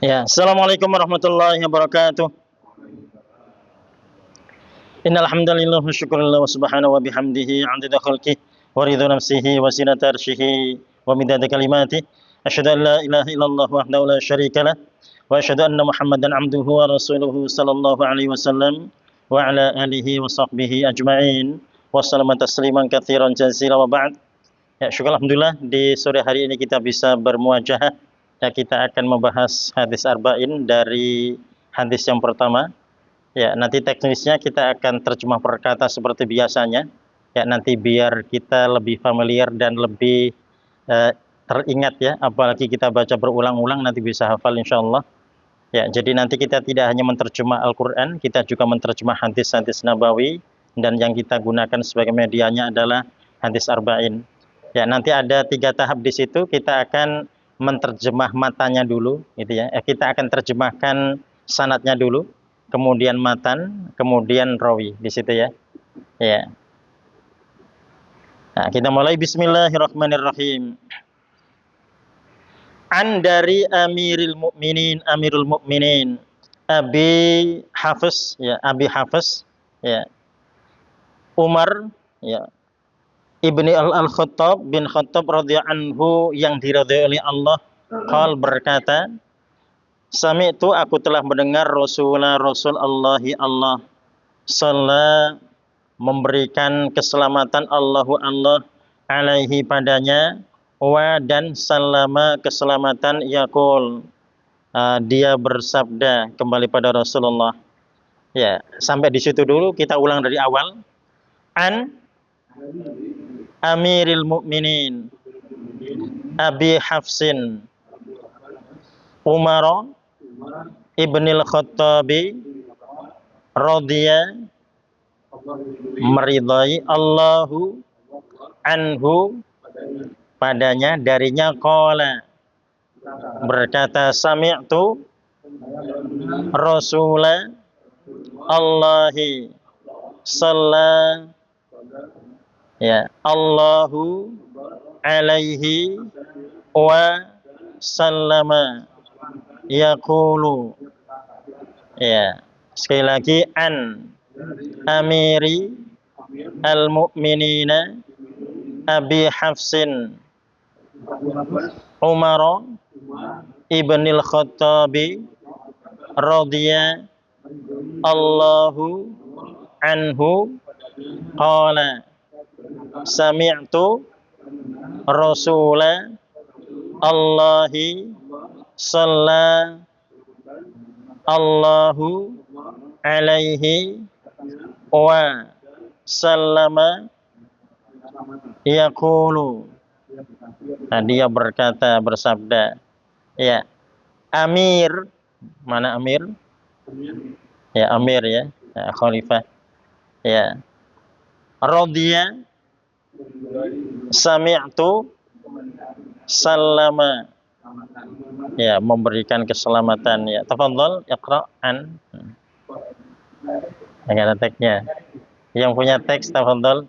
Ya, Assalamualaikum warahmatullahi wabarakatuh. Innal hamdalillah wa syukrulillah wa subhanahu wa bihamdihi 'adada khalqihi wa ridha nafsihi wa zinata arsyihi wa midada kalimatihi. Asyhadu an la ilaha illallah wahdahu la syarika lah wa asyhadu anna Muhammadan 'abduhu wa rasuluhu sallallahu alaihi wasallam wa ala alihi wa sahbihi ajma'in wa sallama tasliman katsiran jazila wa ba'd. Ya, syukur alhamdulillah di sore hari ini kita bisa bermuajahah. Ya, kita akan membahas hadis arba'in dari hadis yang pertama. Ya, nanti teknisnya kita akan terjemah per kata seperti biasanya. Ya, nanti biar kita lebih familiar dan lebih teringat ya, apalagi kita baca berulang-ulang nanti bisa hafal insyaallah. Ya, jadi nanti kita tidak hanya menerjemah Al-Qur'an, kita juga menerjemah hadis-hadis nabawi dan yang kita gunakan sebagai medianya adalah hadis arba'in. Ya, nanti ada 3 tahap di situ. Kita akan menerjemah matanya dulu, gitu ya. Kita akan terjemahkan sanadnya dulu, kemudian matan, kemudian rawi di situ ya. Ya. Nah, kita mulai bismillahirrahmanirrahim. An dari Amirul Mukminin, Abi Hafiz, ya, Abi Hafiz, ya. Umar, ya. Ibni Al-Khattab bin Khattab radhiyallahu anhu yang diridhai oleh Allah, qal berkata, sami'tu aku telah mendengar Rasul Allah sallallahu memberikan keselamatan Allah alaihi padanya wa dan salama keselamatan yaqul dia bersabda kembali pada Rasulullah. Ya, sampai di situ dulu, kita ulang dari awal. An Amiril Mukminin Abi Hafsin Umar Ibnil Khattabi radhiya meridai Allahu anhu padanya, darinya, qala berkata, sami'tu Rasulullah Allahi sallallahu ya Allahu alaihi wa sallama yaqulu. Ya, sekali lagi, an Amiri al-Mu'minina Abi Hafsin Umar Ibnil Khattabi radhiya Allahu anhu qala sami'tu Rasulullah Allahi sallallahu alaihi wa sallama yaqulu. Nah, dia berkata, bersabda. Ya, Amir, mana Amir? Ya, Amir ya, ya, khalifah. Ya, radhiya, sami'tu, sallama, ya, memberikan keselamatan. Ya, tafadhol iqra an. Enggak ada teksnya. Yang punya teks tafadhol.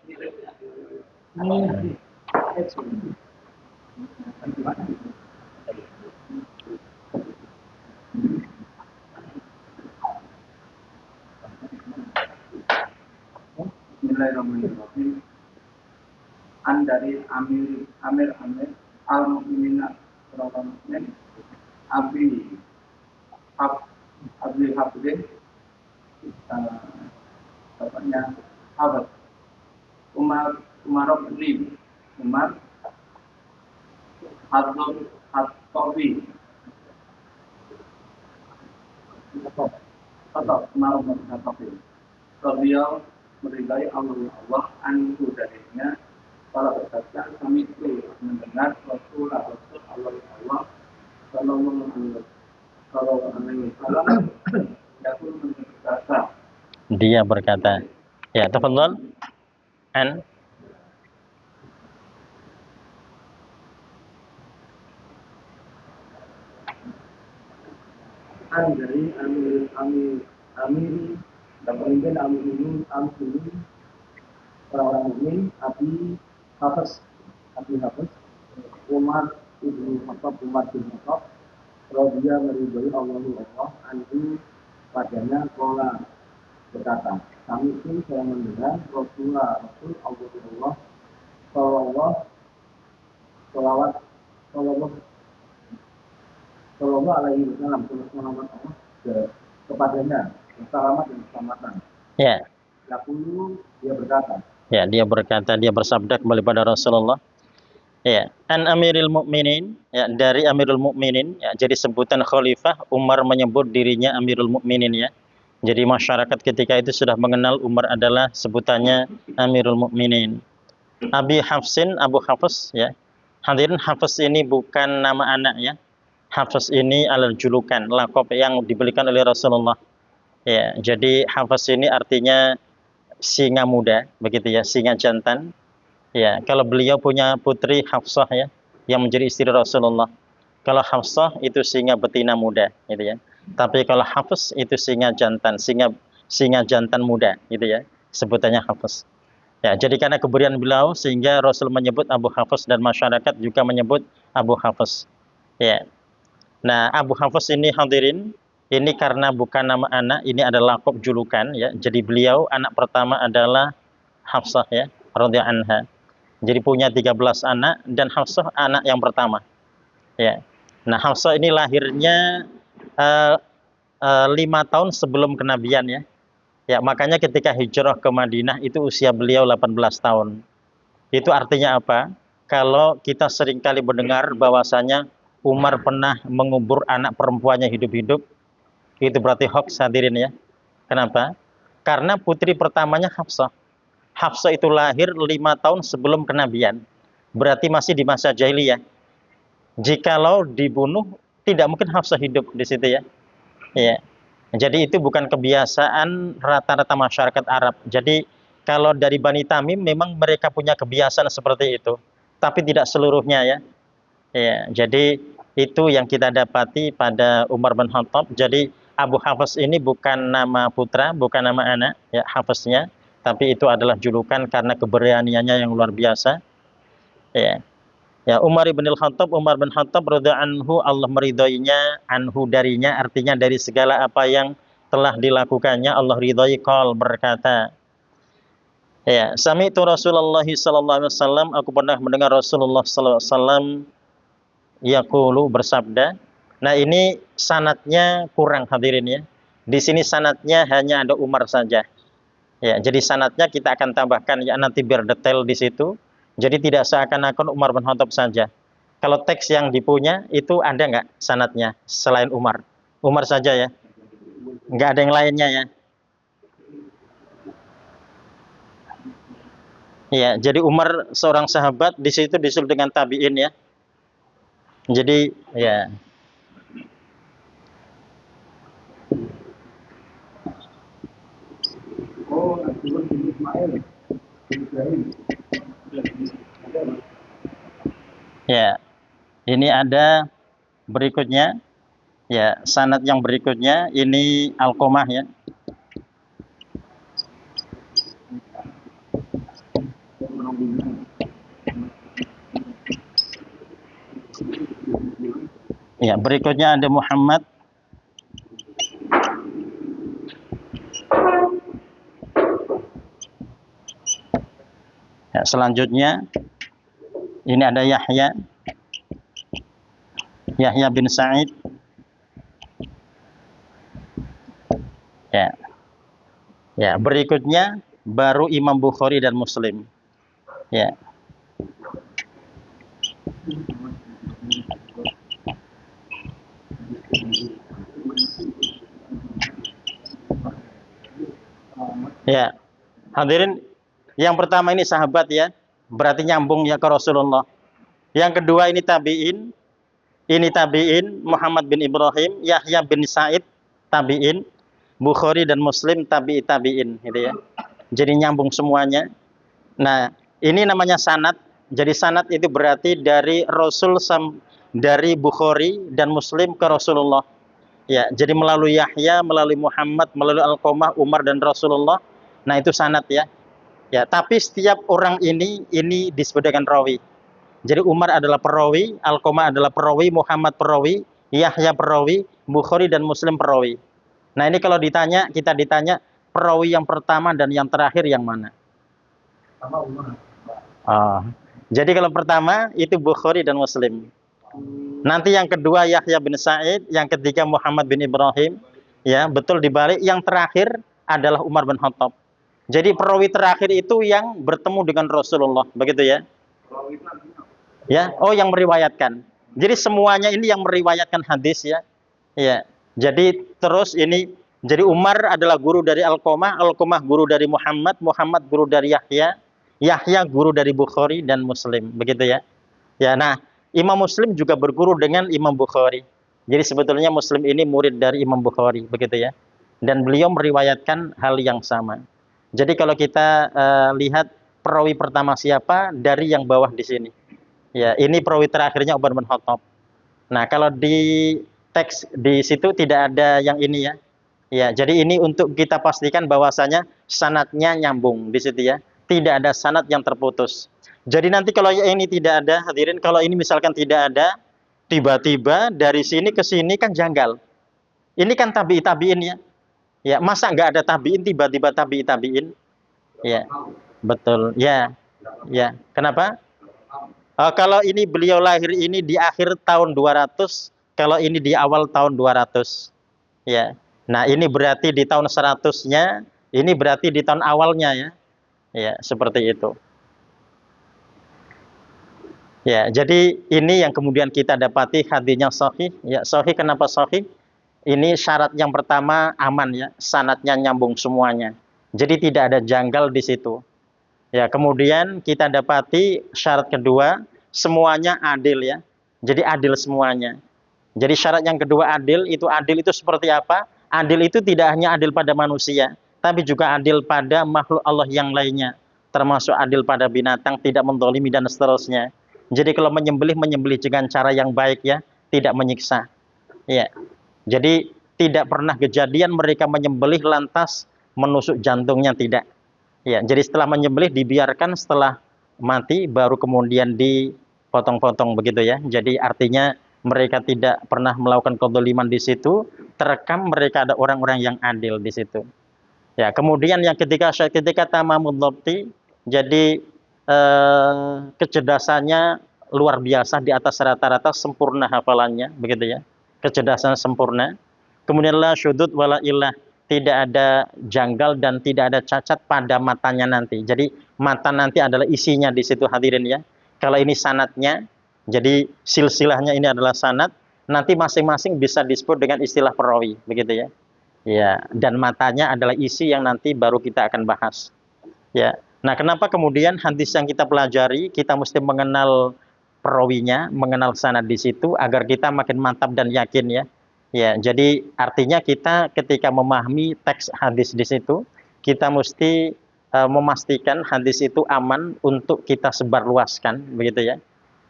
Bismillahirrahmanirrahim. An dari Amir al-Mukminin Abi Hafidh, bapaknya Hafidh Umar bin Umar Khattabi Umar bin Khattabi beliau meridai Allah anhu darinya. Para berkata, kami itu mendengar Rasul Allah sallallahu alaihi wasallam dia berkata. Ya, tafadhol an. An dari Amir dan pemimpin Amir orang-orang mukmin Abi Hafiz Umar bin Khattab Dia meridhoi Allah anhu padanya kola berkata, kami pun saya mendengar Rasul Allah Sallallahu Salawat Sallallahu Sallallahu alaihi wasallam salawat Allah kepadanya selamat dan keselamatan. Ya. Yaqulu dia berkata. Ya, dia bersabda kembali pada Rasulullah. Ya, an Amirul Mukminin, ya, dari Amirul Mukminin, ya, jadi sebutan khalifah. Umar menyebut dirinya Amirul Mukminin, ya. Jadi masyarakat ketika itu sudah mengenal Umar adalah sebutannya Amirul Mukminin. Abi Hafsin, Abu Hafs, ya. Hadirin, Hafs ini bukan nama anak, ya. Hafs ini adalah julukan, lakop yang diberikan oleh Rasulullah. Ya, jadi Hafs ini artinya singa muda, begitu ya, singa jantan. Ya, kalau beliau punya putri Hafsah, ya, yang menjadi istri Rasulullah. Kalau Hafsah itu singa betina muda, gitu ya. Tapi kalau Hafs itu singa jantan, singa jantan muda, gitu ya. Sebutannya Hafs. Ya, jadi karena keberian beliau sehingga Rasul menyebut Abu Hafs dan masyarakat juga menyebut Abu Hafs. Ya. Nah, Abu Hafs ini hadirin, ini karena bukan nama anak, ini adalah laqab julukan, ya. Jadi beliau anak pertama adalah Hafsah, ya, radhiyallahu anha. Jadi punya 13 anak dan Hafsah anak yang pertama. Ya. Nah, Hafsah ini lahirnya 5 tahun sebelum kenabian, ya. Ya, makanya ketika hijrah ke Madinah itu usia beliau 18 tahun. Itu artinya apa? Kalau kita seringkali mendengar bahwasanya Umar pernah mengubur anak perempuannya hidup-hidup, itu berarti hoax, hadirin, ya. Kenapa? Karena putri pertamanya Hafsah. Hafsah itu lahir 5 tahun sebelum kenabian. Berarti masih di masa jahiliyah. Jikalau dibunuh, tidak mungkin Hafsah hidup di situ, ya. Ya. Jadi itu bukan kebiasaan rata-rata masyarakat Arab. Jadi kalau dari Bani Tamim memang mereka punya kebiasaan seperti itu. Tapi tidak seluruhnya, ya. Ya. Jadi itu yang kita dapati pada Umar bin Khattab. Jadi Abu Hafs ini bukan nama putra, bukan nama anak, ya, Hafsnya. Tapi itu adalah julukan karena keberaniannya yang luar biasa. Ya. Ya, Umar bin Khattab radhiyallahu anhu, Allah meridhoinya, anhu darinya, artinya dari segala apa yang telah dilakukannya Allah ridhoi. Qol berkata, ya, sami'tu Rasulullah sallallahu alaihi wasallam, aku pernah mendengar Rasulullah sallallahu alaihi wasallam yaqulu, bersabda. Nah, ini sanadnya kurang, hadirin, ya. Di sini sanadnya hanya ada Umar saja. Ya, jadi sanadnya kita akan tambahkan, ya, nanti biar detail di situ. Jadi tidak seakan-akan Umar bin Khattab saja. Kalau teks yang dipunya itu ada nggak sanadnya selain Umar? Umar saja, ya. Nggak ada yang lainnya, ya. Ya, jadi Umar seorang sahabat, di situ disusul dengan tabi'in, ya. Jadi, ya. Oh, Nabi Ismail. Ya, ini ada berikutnya, ya, sanad yang berikutnya ini Alqamah, ya. Ya, berikutnya ada Muhammad. Ya, selanjutnya ini ada Yahya bin Sa'id. Ya. Ya, berikutnya baru Imam Bukhari dan Muslim. Ya. Ya. Hadirin, yang pertama ini sahabat, ya. Berarti nyambung, ya, ke Rasulullah. Yang kedua ini tabi'in. Ini tabi'in, Muhammad bin Ibrahim, Yahya bin Sa'id, tabi'in, Bukhari dan Muslim, tabi'in, gitu, ya. Jadi nyambung semuanya. Nah, ini namanya sanad. Jadi sanad itu berarti dari Rasul dari Bukhari dan Muslim ke Rasulullah. Ya, jadi melalui Yahya, melalui Muhammad, melalui Alqamah, Umar dan Rasulullah. Nah, itu sanad, ya. Ya, tapi setiap orang ini disebut dengan rawi. Jadi Umar adalah perawi, Alqamah adalah perawi, Muhammad perawi, Yahya perawi, Bukhari dan Muslim perawi. Nah ini kalau kita ditanya perawi yang pertama dan yang terakhir yang mana? Sama Umar. Oh. Jadi kalau pertama itu Bukhari dan Muslim. Nanti yang kedua Yahya bin Sa'id, yang ketiga Muhammad bin Ibrahim. Ya, betul dibalik. Yang terakhir adalah Umar bin Khattab. Jadi perawi terakhir itu yang bertemu dengan Rasulullah, begitu ya? Perawi itu artinya apa? Ya, oh yang meriwayatkan. Jadi semuanya ini yang meriwayatkan hadis ya. Ya. Jadi terus ini jadi Umar adalah guru dari Alqamah, Alqamah guru dari Muhammad, Muhammad guru dari Yahya, Yahya guru dari Bukhari dan Muslim, begitu ya. Ya, nah, Imam Muslim juga berguru dengan Imam Bukhari. Jadi sebetulnya Muslim ini murid dari Imam Bukhari, begitu ya. Dan beliau meriwayatkan hal yang sama. Jadi kalau kita lihat perawi pertama siapa dari yang bawah di sini. Ya, ini perawi terakhirnya Umar bin Khattab. Nah, kalau di teks di situ tidak ada yang ini ya. Ya, jadi ini untuk kita pastikan bahwasanya sanadnya nyambung di situ ya. Tidak ada sanad yang terputus. Jadi nanti kalau ini tidak ada, hadirin, kalau ini misalkan tidak ada, tiba-tiba dari sini ke sini kan janggal. Ini kan tabi'in ya. Ya, masa nggak ada tabi'in tiba-tiba tabi'in? Ya, betul. Ya, ya. Kenapa? Kalau ini beliau lahir ini di akhir tahun 200, kalau ini di awal tahun 200. Ya. Nah, ini berarti di tahun 100-nya, ini berarti di tahun awalnya ya. Ya, seperti itu. Ya, jadi ini yang kemudian kita dapati hadisnya sahih. Ya, sahih kenapa sahih? Ini syarat yang pertama aman ya, sanadnya nyambung semuanya. Jadi tidak ada janggal di situ. Ya, kemudian kita dapati syarat kedua, semuanya adil ya. Jadi adil semuanya. Jadi syarat yang kedua adil itu seperti apa? Adil itu tidak hanya adil pada manusia, tapi juga adil pada makhluk Allah yang lainnya, termasuk adil pada binatang, tidak menzalimi dan seterusnya. Jadi kalau menyembelih dengan cara yang baik ya, tidak menyiksa. Ya. Jadi tidak pernah kejadian mereka menyembelih lantas menusuk jantungnya, tidak. Ya, jadi setelah menyembelih dibiarkan, setelah mati baru kemudian dipotong-potong begitu ya. Jadi artinya mereka tidak pernah melakukan kezaliman di situ, terekam mereka ada orang-orang yang adil di situ. Ya, kemudian yang ketika tamamul dhabti, jadi kecerdasannya luar biasa di atas rata-rata, sempurna hafalannya begitu ya. Kecerdasan sempurna. Kemudian la syudud wala illah, tidak ada janggal dan tidak ada cacat pada matanya nanti. Jadi mata nanti adalah isinya di situ hadirin ya. Kalau ini sanatnya, jadi silsilahnya ini adalah sanat, nanti masing-masing bisa disebut dengan istilah perawi, begitu ya. Ya, dan matanya adalah isi yang nanti baru kita akan bahas. Ya. Nah, kenapa kemudian hadis yang kita pelajari, kita mesti mengenal perawinya, mengenal sanad di situ agar kita makin mantap dan yakin ya. Ya, jadi artinya kita ketika memahami teks hadis di situ, kita mesti memastikan hadis itu aman untuk kita sebarluaskan, begitu ya.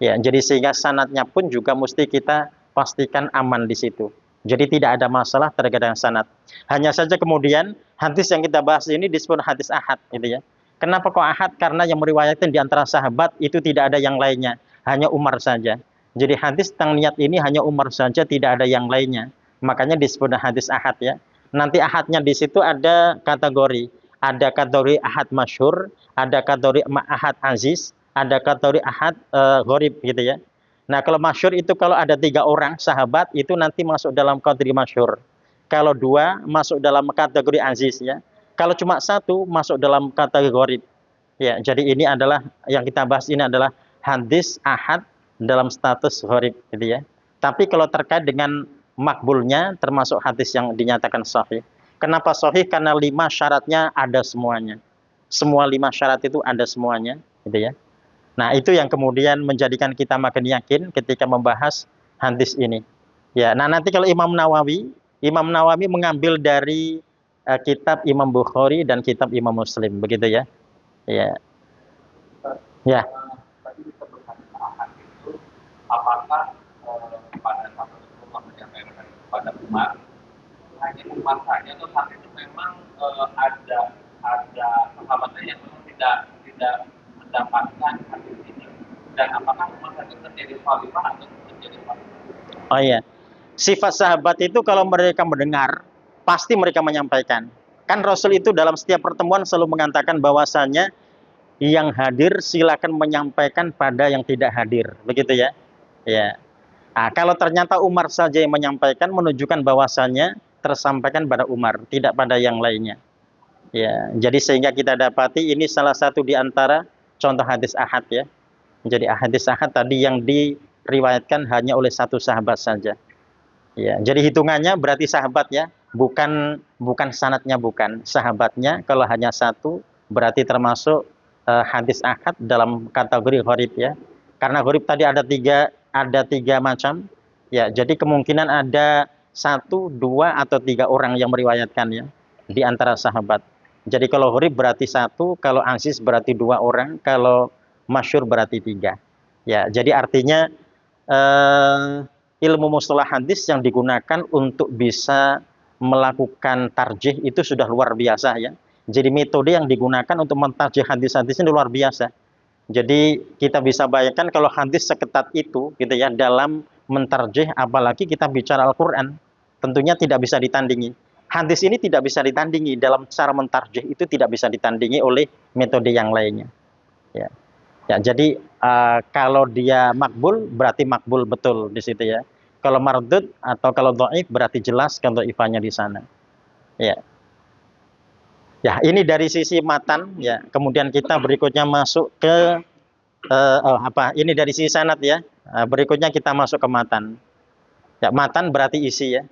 Ya, jadi sehingga sanadnya pun juga mesti kita pastikan aman di situ. Jadi tidak ada masalah terkait dengan sanad. Hanya saja kemudian hadis yang kita bahas ini disebut hadis ahad, gitu ya. Kenapa kok ahad? Karena yang meriwayatkan di antara sahabat itu tidak ada yang lainnya, hanya Umar saja. Jadi hadis tentang niat ini hanya Umar saja, tidak ada yang lainnya. Makanya disebut hadis ahad ya. Nanti ahadnya di situ ada kategori. Ada kategori ahad masyhur, ada kategori ahad aziz, ada kategori ahad gharib gitu ya. Nah, kalau masyhur itu kalau ada 3 orang sahabat itu nanti masuk dalam kategori masyhur. Kalau 2 masuk dalam kategori aziz ya. Kalau cuma 1 masuk dalam kategori gharib. Ya, jadi ini adalah yang kita bahas ini adalah hadis ahad dalam status gharib gitu ya. Tapi kalau terkait dengan makbulnya termasuk hadis yang dinyatakan sahih. Kenapa sahih? Karena 5 syaratnya ada semuanya. Semua 5 syarat itu ada semuanya gitu ya. Nah, itu yang kemudian menjadikan kita makin yakin ketika membahas hadis ini. Ya, nah nanti kalau Imam Nawawi mengambil dari kitab Imam Bukhari dan kitab Imam Muslim, begitu ya. Ya. Ya. Tadi disebutkan ahad itu, apakah pada saat Rasulullah menyampaikan kepada Umar, hanya Umar saja atau saat itu memang ada sahabatnya yang memang tidak mendapatkan hadis ini, dan apakah Umar saja terjadi khalifah atau terjadi khalifah? Oh iya. Sifat sahabat itu kalau mereka mendengar, pasti mereka menyampaikan. Kan Rasul itu dalam setiap pertemuan selalu mengatakan bahwasanya yang hadir silakan menyampaikan pada yang tidak hadir, begitu ya. Ya. Nah, kalau ternyata Umar saja yang menyampaikan, menunjukkan bahwasanya tersampaikan pada Umar, tidak pada yang lainnya. Ya, jadi sehingga kita dapati ini salah satu di antara contoh hadis ahad ya. Jadi hadis ahad tadi yang diriwayatkan hanya oleh satu sahabat saja. Ya, jadi hitungannya berarti sahabat ya, bukan bukan sanatnya, bukan sahabatnya. Kalau hanya satu berarti termasuk hadis ahad dalam kategori gharib ya. Karena gharib tadi ada tiga macam. Ya, jadi kemungkinan ada satu, dua atau tiga orang yang meriwayatkan ya di antara sahabat. Jadi kalau gharib berarti satu, kalau aziz berarti dua orang, kalau masyhur berarti tiga. Ya, jadi artinya ilmu mustalah hadis yang digunakan untuk bisa melakukan tarjih itu sudah luar biasa ya. Jadi metode yang digunakan untuk mentarjih hadis-hadis ini luar biasa. Jadi kita bisa bayangkan kalau hadis seketat itu gitu ya dalam mentarjih, apalagi kita bicara Al-Qur'an, tentunya tidak bisa ditandingi. Hadis ini tidak bisa ditandingi dalam cara mentarjih, itu tidak bisa ditandingi oleh metode yang lainnya. Ya. Ya, jadi kalau dia makbul berarti makbul betul di situ ya. Kalau mardud atau kalau dhaif berarti jelas kan dhaifannya di sana. Ya. Ya, ini dari sisi matan ya. Kemudian kita berikutnya masuk ke ini dari sisi sanad ya. Berikutnya kita masuk ke matan. Ya, matan berarti isi ya.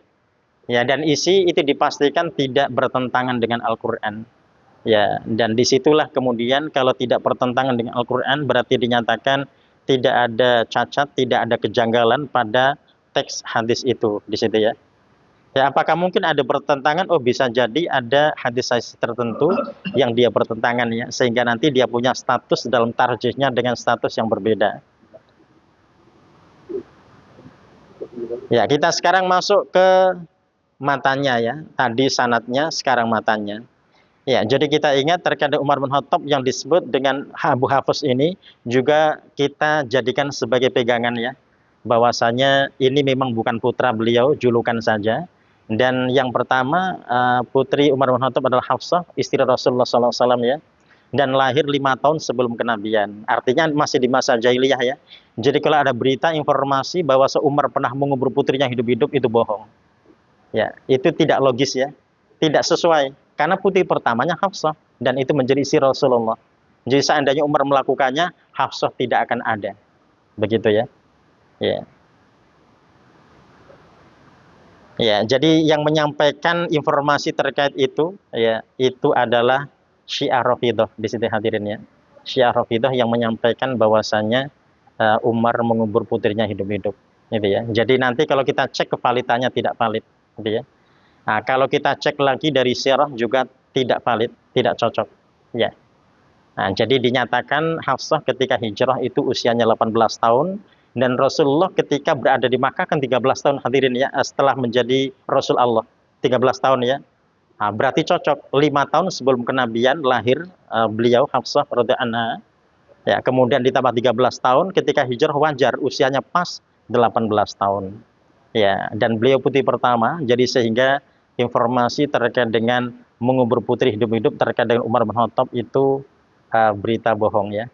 Ya, dan isi itu dipastikan tidak bertentangan dengan Al-Qur'an. Ya, dan disitulah kemudian kalau tidak bertentangan dengan Al-Quran berarti dinyatakan tidak ada cacat, tidak ada kejanggalan pada teks hadis itu di situ ya. Ya, apakah mungkin ada bertentangan? Oh, bisa jadi ada hadis-hadis tertentu yang dia bertentangan ya, sehingga nanti dia punya status dalam tarjihnya dengan status yang berbeda. Ya, kita sekarang masuk ke matanya ya. Tadi sanatnya, sekarang matanya. Ya, jadi kita ingat terkait Umar bin Khattab yang disebut dengan Abu Hafs ini juga kita jadikan sebagai pegangan ya, bahwasanya ini memang bukan putra beliau, julukan saja. Dan yang pertama putri Umar bin Khattab adalah Hafsah, istri Rasulullah SAW ya, dan lahir 5 tahun sebelum kenabian. Artinya masih di masa jahiliyah ya. Jadi kalau ada berita informasi bahwa Umar pernah mengubur putrinya hidup-hidup itu bohong. Ya, itu tidak logis ya, tidak sesuai. Karena putri pertamanya Hafsah dan itu menjadi istri Rasulullah. Jadi seandainya Umar melakukannya, Hafsah tidak akan ada. Begitu ya. Ya. Ya, jadi yang menyampaikan informasi terkait itu ya, itu adalah Syiah Rafidhah di sini hadirin ya. Syiah Rafidhah yang menyampaikan bahwasanya Umar mengubur putrinya hidup-hidup. Gitu ya. Jadi nanti kalau kita cek kevalitannya tidak valid, gitu ya. Nah, kalau kita cek lagi dari sirah juga tidak valid, tidak cocok. Ya. Nah, jadi dinyatakan Hafsah ketika hijrah itu usianya 18 tahun dan Rasulullah ketika berada di Makkah kan 13 tahun hadirin ya, setelah menjadi Rasul Allah. 13 tahun ya. Nah, berarti cocok 5 tahun sebelum kenabian lahir beliau Hafsah radhiyallahu anha. Ya, kemudian ditambah 13 tahun ketika hijrah wajar usianya pas 18 tahun. Ya, dan beliau putri pertama, jadi sehingga informasi terkait dengan mengubur putri hidup-hidup terkait dengan Umar bin Khattab itu berita bohong ya.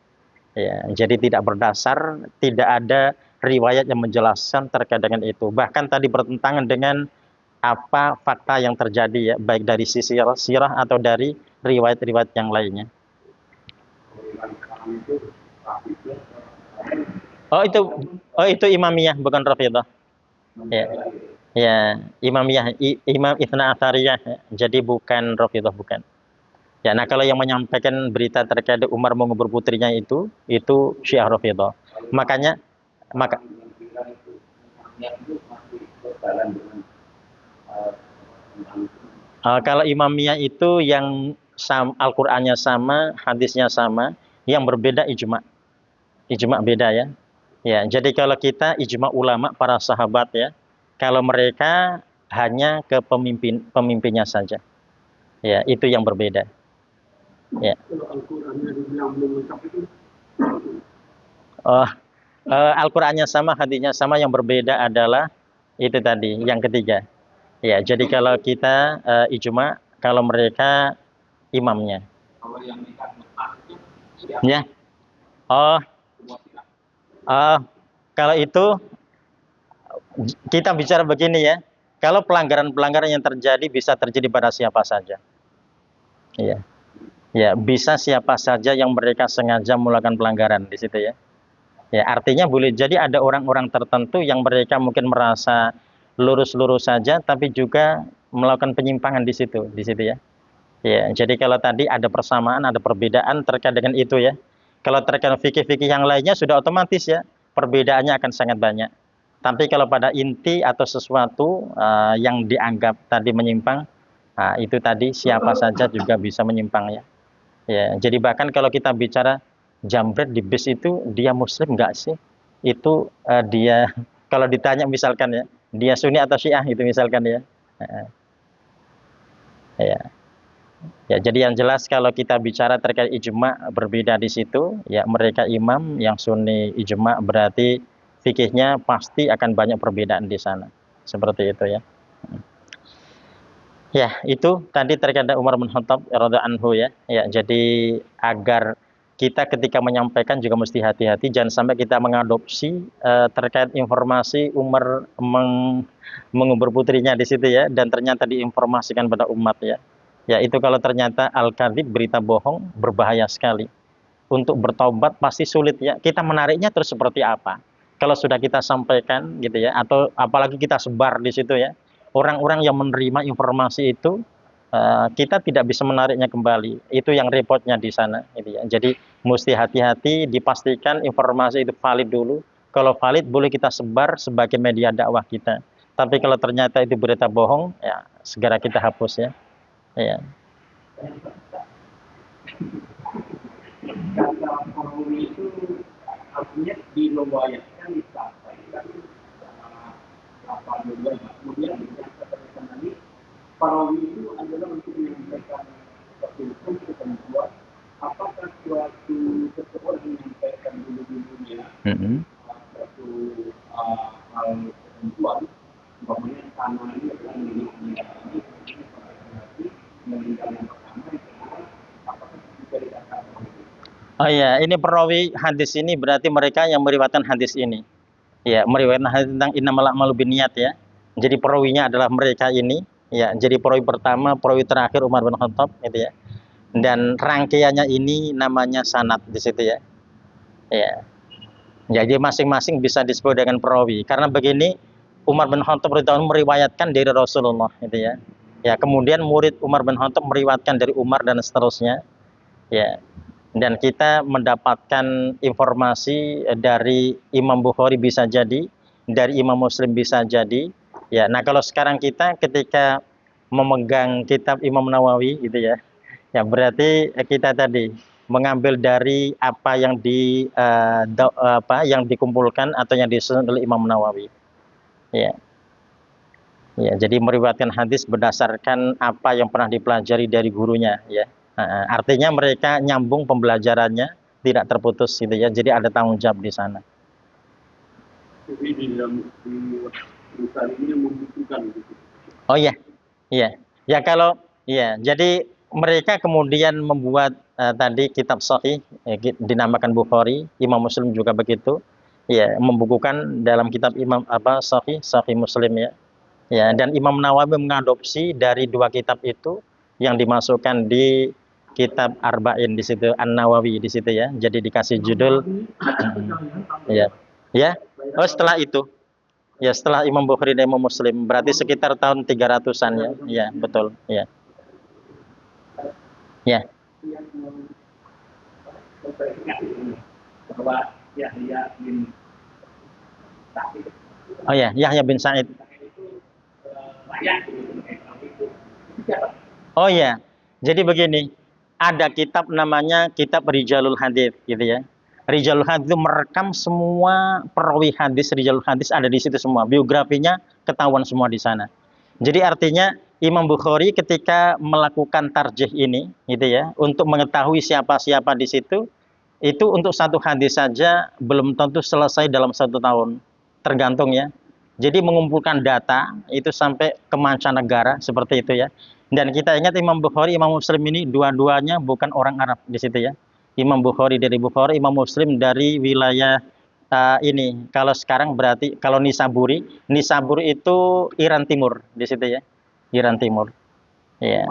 Ya, jadi tidak berdasar, tidak ada riwayat yang menjelaskan terkait dengan itu. Bahkan tadi bertentangan dengan apa fakta yang terjadi ya, baik dari sisi sirah atau dari riwayat-riwayat yang lainnya. Oh itu Imamiyah bukan Rafidhah. Ya. Ya, Imamiyah, Imam Itsna Atsariyah, jadi bukan Rafidhah, bukan. Ya, nah kalau yang menyampaikan berita terkait Umar mengubur putrinya itu Syiah Rafidhah. Makanya maka kalau Imamiyah itu yang Al-Qur'annya sama, hadisnya sama, yang berbeda ijma. Ijma beda ya. Ya, jadi kalau kita ijma ulama para sahabat ya, kalau mereka hanya ke pemimpinnya saja. Ya, itu yang berbeda. Ya. Al-Qur'annya sama, hadisnya sama, yang berbeda adalah itu tadi yang ketiga. Ya, jadi kalau kita ijma, kalau mereka imamnya. Kalau yang di Al itu siapa? Ya. Oh, Semua siapa? kalau itu kita bicara begini ya. Kalau pelanggaran-pelanggaran yang terjadi bisa terjadi pada siapa saja. Iya. Ya, bisa siapa saja yang mereka sengaja melakukan pelanggaran di situ ya. Ya, artinya boleh jadi ada orang-orang tertentu yang mereka mungkin merasa lurus-lurus saja, tapi juga melakukan penyimpangan di situ ya. Ya, jadi kalau tadi ada persamaan, ada perbedaan terkait dengan itu ya. Kalau terkait fikih-fikih yang lainnya sudah otomatis ya, perbedaannya akan sangat banyak. Tapi kalau pada inti atau sesuatu yang dianggap tadi menyimpang, itu tadi siapa saja juga bisa menyimpang ya. Ya, jadi bahkan kalau kita bicara jambret di bis itu dia muslim nggak sih? Itu dia kalau ditanya misalkan ya, dia Sunni atau Syiah itu misalkan ya. Ya. Ya, jadi yang jelas kalau kita bicara terkait ijma berbeda di situ, ya mereka imam yang Sunni ijma berarti fikihnya pasti akan banyak perbedaan di sana. Seperti itu ya. Ya, itu tadi terkait Umar bin Khattab radhiyallahu anhu ya. Ya, jadi agar kita ketika menyampaikan juga mesti hati-hati, jangan sampai kita mengadopsi terkait informasi Umar mengubur putrinya di situ ya, dan ternyata diinformasikan pada umat ya. Ya, itu kalau ternyata al-kadzib, berita bohong, berbahaya sekali. Untuk bertobat pasti sulit ya. Kita menariknya terus seperti apa? Kalau sudah kita sampaikan gitu ya, atau apalagi kita sebar di situ ya, orang-orang yang menerima informasi itu kita tidak bisa menariknya kembali. Itu yang repotnya di sana gitu ya. Jadi mesti hati-hati, dipastikan informasi itu valid dulu. Kalau valid boleh kita sebar sebagai media dakwah kita. Tapi kalau ternyata itu berita bohong, ya segera kita hapus ya. Ya. Kata perawi itu artinya dilobayatkan, disampaikan apa juga. Kemudian yang katakan tadi, perawi itu adalah untuk menyampaikan suatu hukum ketentuan. Apakah suatu seseorang menyampaikan dulu-dulunya suatu hal ketentuan, umpamanya tanah ini adalah milik ini, kemudian berarti meninggal yang pertama, yang kedua, apakah bisa dikatakan itu? Oh iya, ini perawi hadis ini berarti mereka yang meriwayatkan hadis ini. Ya, meriwayatkan hadis tentang innamal a'malu binniyat ya. Jadi perawinya adalah mereka ini. Ya, jadi perawi pertama, perawi terakhir Umar bin Khattab gitu ya. Dan rangkaiannya ini namanya sanad di situ ya. Ya. Jadi masing-masing bisa disebut dengan perawi. Karena begini, Umar bin Khattab radhiyallahu anhu meriwayatkan dari Rasulullah gitu ya. Ya, kemudian murid Umar bin Khattab meriwayatkan dari Umar dan seterusnya. Ya, dan kita mendapatkan informasi dari Imam Bukhari bisa jadi, dari Imam Muslim bisa jadi. Ya, nah kalau sekarang kita ketika memegang kitab Imam Nawawi gitu ya, ya berarti kita tadi mengambil dari apa yang yang dikumpulkan atau yang disusun oleh Imam Nawawi. Ya. Ya, jadi meriwayatkan hadis berdasarkan apa yang pernah dipelajari dari gurunya ya. Artinya mereka nyambung pembelajarannya, tidak terputus gitu ya. Jadi ada tanggung jawab di sana. Jadi di dalam perusahaan ini yang membutuhkan gitu. Oh iya. Iya. Ya kalau iya, jadi mereka kemudian membuat tadi kitab sahih dinamakan Bukhari, Imam Muslim juga begitu. Ya, membukukan dalam kitab Imam Sahih Muslim ya. Ya, dan Imam Nawawi mengadopsi dari dua kitab itu yang dimasukkan di kitab Arba'in di situ, An-Nawawi di situ ya. Jadi dikasih judul ya. Ya. Oh, setelah itu. Ya, setelah Imam Bukhari dan Imam Muslim, berarti sekitar tahun 300-an ya. Ya, betul. Ya. Ya. Bahwa Yahya bin Sa'id. Oh ya, Yahya bin Sa'id. Oh ya, jadi begini, ada kitab namanya kitab Rijalul Hadits gitu ya. Rijalul Hadits itu merekam semua perawi hadis, Rijalul Hadits ada di situ semua, biografinya ketahuan semua di sana. Jadi artinya Imam Bukhari ketika melakukan tarjih ini gitu ya, untuk mengetahui siapa-siapa di situ, itu untuk satu hadis saja belum tentu selesai dalam 1 tahun, tergantung ya. Jadi mengumpulkan data itu sampai ke mancanegara seperti itu ya. Dan kita ingat Imam Bukhari, Imam Muslim ini dua-duanya bukan orang Arab di situ ya. Imam Bukhari dari Bukhari, Imam Muslim dari wilayah ini. Kalau sekarang berarti kalau Nisaburi, Nisaburi itu Iran Timur di situ ya. Iran Timur. Ya.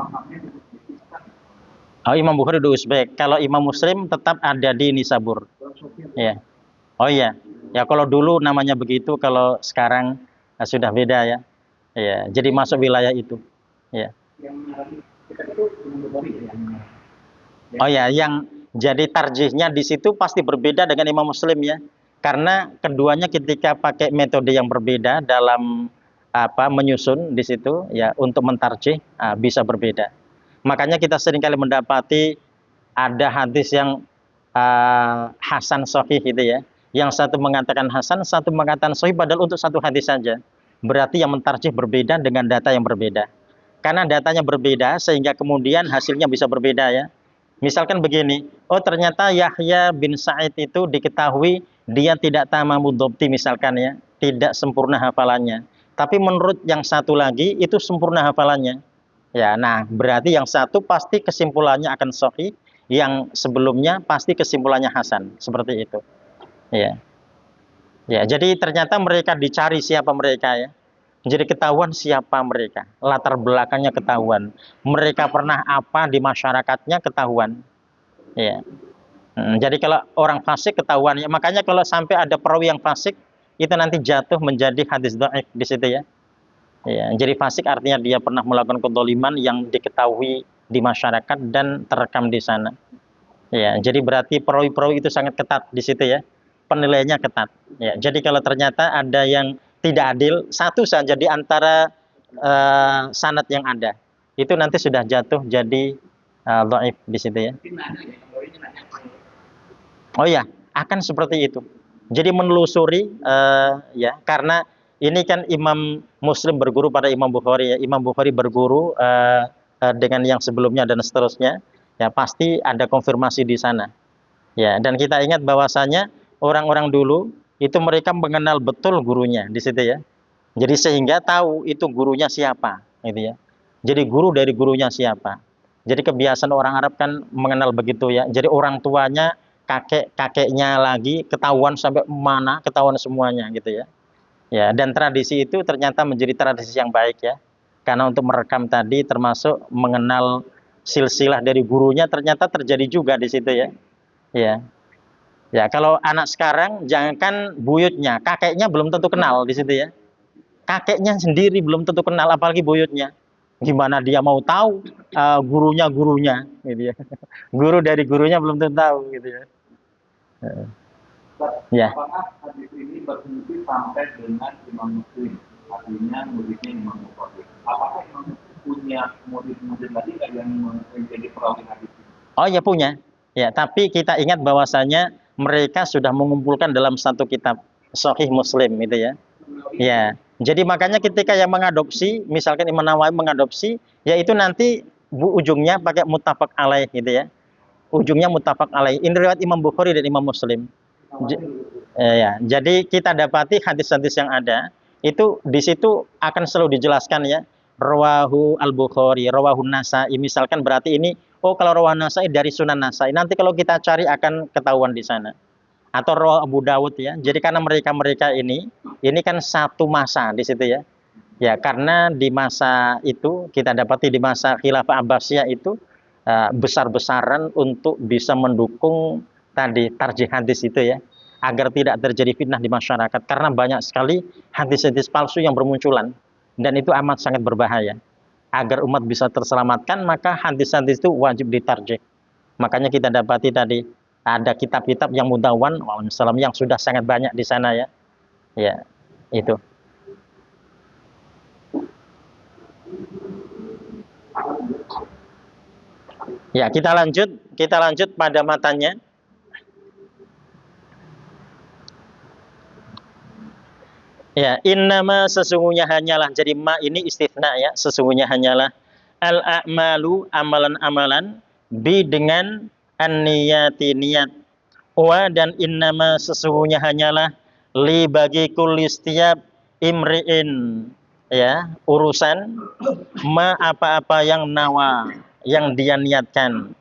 Oh, Imam Bukhari di Uzbek. Kalau Imam Muslim tetap ada di Nisabur. Ya. Oh iya. Ya kalau dulu namanya begitu, kalau sekarang sudah beda ya. Ya, jadi masuk wilayah itu. Ya. Oh ya, yang jadi tarjihnya di situ pasti berbeda dengan Imam Muslim ya. Karena keduanya ketika pakai metode yang berbeda dalam menyusun di situ ya untuk mentarjih bisa berbeda. Makanya kita seringkali mendapati ada hadis yang hasan sahih gitu ya. Yang satu mengatakan hasan, satu mengatakan sahih padahal untuk satu hadis saja. Berarti yang mentarjih berbeda dengan data yang berbeda. Karena datanya berbeda sehingga kemudian hasilnya bisa berbeda ya. Misalkan begini, oh ternyata Yahya bin Sa'id itu diketahui dia tidak tamamud dhabti misalkan ya, tidak sempurna hafalannya. Tapi menurut yang satu lagi itu sempurna hafalannya. Ya, nah berarti yang satu pasti kesimpulannya akan sahih, yang sebelumnya pasti kesimpulannya hasan, seperti itu. Ya. Ya, jadi ternyata mereka dicari siapa mereka ya. Jadi ketahuan siapa mereka, latar belakangnya ketahuan. Mereka pernah apa di masyarakatnya ketahuan. Ya. Jadi kalau orang fasik ketahuan ya. Makanya kalau sampai ada perawi yang fasik itu nanti jatuh menjadi hadis dhaif di situ ya. Ya, jadi fasik artinya dia pernah melakukan kedzaliman yang diketahui di masyarakat dan terekam di sana. Ya, jadi berarti perawi-perawi itu sangat ketat di situ ya. Penilaiannya ketat. Ya, jadi kalau ternyata ada yang tidak adil, satu saja di antara sanad yang ada, itu nanti sudah jatuh jadi dhaif di situ ya. Oh ya, akan seperti itu. Jadi menelusuri ya, karena ini kan Imam Muslim berguru pada Imam Bukhari ya. Imam Bukhari berguru dengan yang sebelumnya dan seterusnya. Ya, pasti ada konfirmasi di sana. Ya, dan kita ingat bahwasanya orang-orang dulu itu mereka mengenal betul gurunya di situ ya. Jadi sehingga tahu itu gurunya siapa, gitu ya. Jadi guru dari gurunya siapa. Jadi kebiasaan orang Arab kan mengenal begitu ya. Jadi orang tuanya, kakek-kakeknya lagi ketahuan sampai mana, ketahuan semuanya gitu ya. Ya, dan tradisi itu ternyata menjadi tradisi yang baik ya. Karena untuk merekam tadi termasuk mengenal silsilah dari gurunya ternyata terjadi juga di situ ya. Ya. Ya, kalau anak sekarang jangankan buyutnya, kakeknya belum tentu kenal di situ ya. Kakeknya sendiri belum tentu kenal apalagi buyutnya. Gimana dia mau tahu gurunya gitu ya. Guru dari gurunya belum tentu tahu gitu ya. Ya. Apakah hadis ini berfungsi sampai dengan Imam Muslim? Artinya muridnya Imam Bukhari. Apakah Imam Muslim punya murid-murid lagi yang menjadi perawi hadis ini? Oh ya punya. Ya, tapi kita ingat bahwasanya mereka sudah mengumpulkan dalam satu kitab Sahih Muslim itu ya. Ya. Jadi makanya ketika yang mengadopsi, misalkan Imam Nawawi mengadopsi, yaitu nanti ujungnya pakai muttafaq alaih gitu ya. Ujungnya muttafaq alaih. Ini riwayat Imam Bukhari dan Imam Muslim. Ya, jadi kita dapati hadis-hadis yang ada itu di situ akan selalu dijelaskan ya. Rawahu al-Bukhari, rawahu Nasai. Misalkan berarti ini, oh kalau rawahu Nasai dari Sunan Nasai. Nanti kalau kita cari akan ketahuan di sana. Atau rawahu Abu Dawud ya. Jadi karena mereka ini kan satu masa di situ ya. Ya, karena di masa itu kita dapati di masa Khilafah Abbasiyah itu besar-besaran untuk bisa mendukung tadi tarjih hadis itu ya, agar tidak terjadi fitnah di masyarakat karena banyak sekali hadis-hadis palsu yang bermunculan dan itu amat sangat berbahaya. Agar umat bisa terselamatkan maka hadis-hadis itu wajib ditarjih. Makanya kita dapati tadi ada kitab-kitab yang mudawwan yang sudah sangat banyak di sana ya. Ya, itu. Ya, kita lanjut pada matanya. Ya, innama sesungguhnya hanyalah, jadi ma ini istitsna ya, sesungguhnya hanyalah al-a'malu amalan-amalan bi dengan an-niyati niat wa dan innama sesungguhnya hanyalah li bagi kulli setiap imri'in, ya, urusan ma apa-apa yang nawa, yang dia niatkan.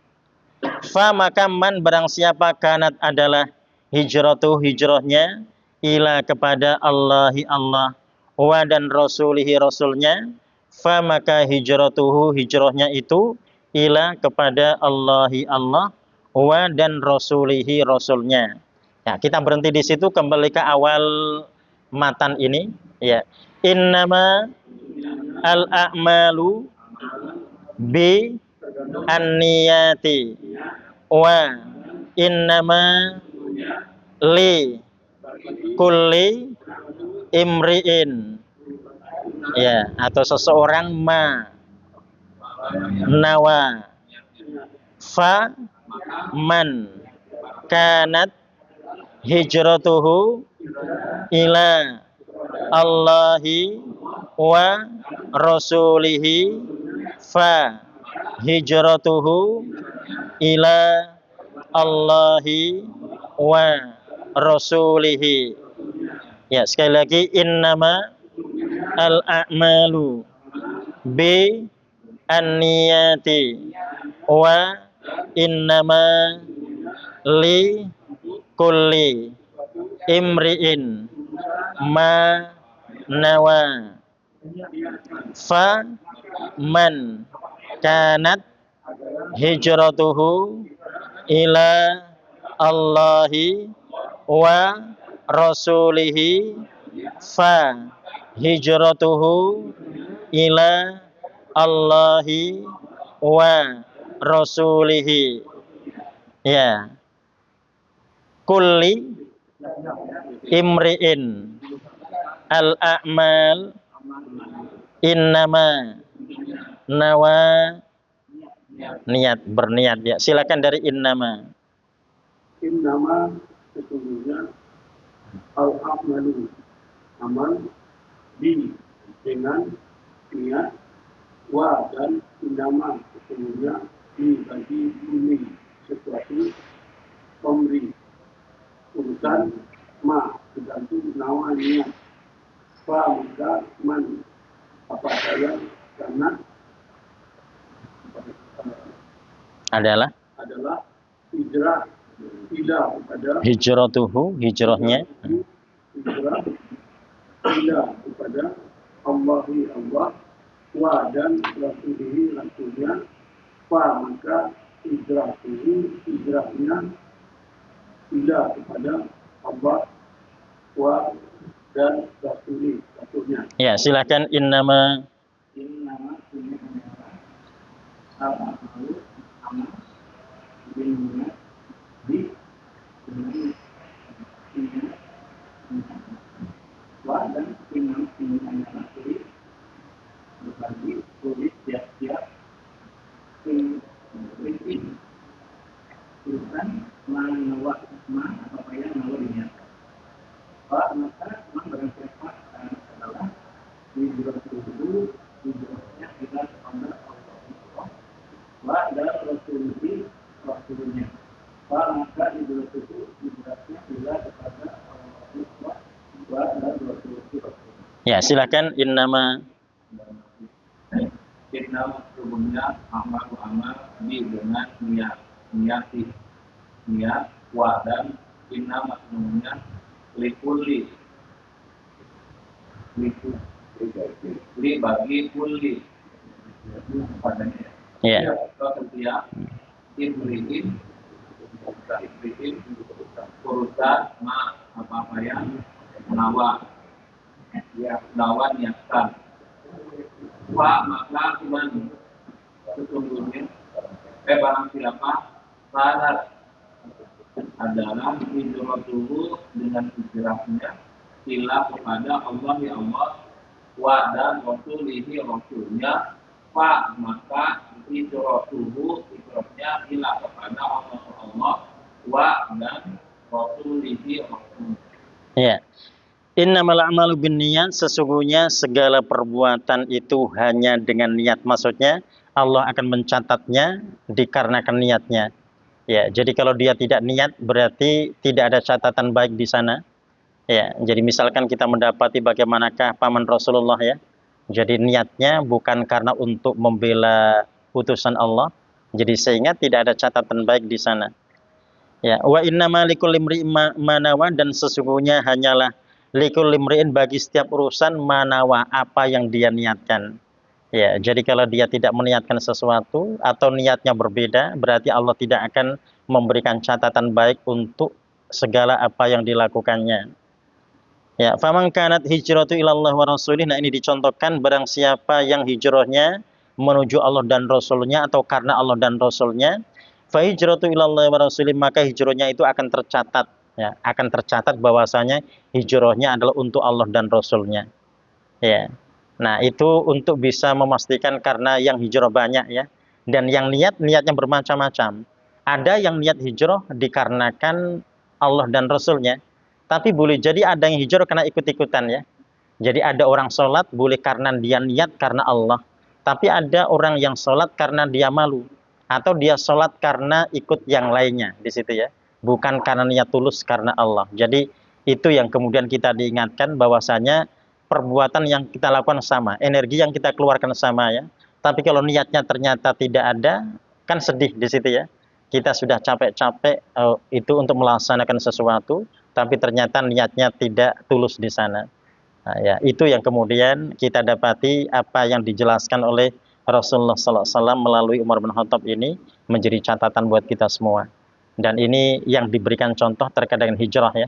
Fa maka man barang siapa kanat adalah hijrahnya ila kepada Allahi Allah wa dan rasulihi rasulnya, fa maka hijrahnya itu ila kepada Allahi Allah wa dan rasulihi rasulnya. Ya, kita berhenti di situ, kembali ke awal matan ini, ya. Innama al-a'malu bi an-niyati wa innama li kulli imri'in, ya, atau seseorang ma nawa fa man kanat hijratuhu ila Allahi wa rasulihi fa hijratuhu ila Allahi wa rasulihi. Ya, sekali lagi, innama al-a'malu bi an-niyati wa innama li kulli imri'in ma nawa fa man kanat hijratuhu ila Allahi wa rasulihi fa hijratuhu ila Allahi wa rasulihi. Ya, kulli imri'in al-a'mal innama nawa, niat, berniat, ya. Silakan dari innama. Innama sesungguhnya al-a'malu amal bi dengan niat wa dan innama sesungguhnya di bagi ini sesuatu pemberi urusan ma tergantung nawa niat fa maka man apa saja karena Adalah hijrah tidak kepada hijratuhu, hijrahnya hijrah tidak kepada Allahi Allah wa dan rasulihi rasulnya fa maka hijrahnya tidak kepada Allah wa dan rasulnya. Ya, silakan innama. Innama al-a'malu amal binniyat bi dengan wa dan innama rasuli berbagi tulis tiap-tiap urusan mana apa yang nawa diniatkan. Pak maka barang siapa adalah hijrah itu hijrahnya kita kepada Allah wa dan rasulnya. Pak maka hijrah itu hijrahnya kita kepada Allah wa dan rasulnya. Ya, silakan innama. Innama sesungguhnya amal di dengan niat wa dan innama sesungguhnya likulli li bagi kulli padanya Ya. setiap imri'in urusan ma apa yang nawa niatkan wa maka man sesungguhnya barang siapa syarat adalah hijratuhu dengan hijrahnya ila kepada Allah ya Allah wa dan rasulihi rasulnya fa maka hijratuhu hijrahnya ila kepada Allah wa dan rasulihi rasulnya. Ya. Innamal a'malu binniyat, sesungguhnya segala perbuatan itu hanya dengan niat. Maksudnya Allah akan mencatatnya dikarenakan niatnya. Ya, jadi kalau dia tidak niat berarti tidak ada catatan baik di sana. Ya, jadi misalkan kita mendapati bagaimanakah paman Rasulullah ya. Jadi niatnya bukan karena untuk membela utusan Allah. Jadi sehingga tidak ada catatan baik di sana. Ya, wa innama likulli imri'in manawa, dan sesungguhnya hanyalah likulli imri'in bagi setiap urusan manawa apa yang dia niatkan. Ya, jadi kalau dia tidak meniatkan sesuatu atau niatnya berbeda, berarti Allah tidak akan memberikan catatan baik untuk segala apa yang dilakukannya. Ya, faman kanat hijratu ilallah wa rasulih. Nah, ini dicontohkan barang siapa yang hijrahnya menuju Allah dan Rasulnya atau karena Allah dan Rasulnya, fa hijratu ilallah wa rasulih, maka hijrahnya itu akan tercatat, ya, akan tercatat bahwasanya hijrahnya adalah untuk Allah dan Rasulnya. Ya. Nah, itu untuk bisa memastikan karena yang hijrah banyak ya. Dan yang niatnya bermacam-macam. Ada yang niat hijrah dikarenakan Allah dan Rasulnya. Tapi boleh jadi ada yang hijrah karena ikut-ikutan ya. Jadi ada orang sholat boleh karena dia niat karena Allah. Tapi ada orang yang sholat karena dia malu. Atau dia sholat karena ikut yang lainnya di situ ya. Bukan karena niat tulus karena Allah. Jadi itu yang kemudian kita diingatkan bahwasanya perbuatan yang kita lakukan sama. Energi yang kita keluarkan sama ya. Tapi kalau niatnya ternyata tidak ada, kan sedih di situ ya. Kita sudah capek-capek itu untuk melaksanakan sesuatu, tapi ternyata niatnya tidak tulus di sana. Nah, ya, itu yang kemudian kita dapati apa yang dijelaskan oleh Rasulullah SAW melalui Umar bin Khattab ini menjadi catatan buat kita semua. Dan ini yang diberikan contoh terkait dengan hijrah ya.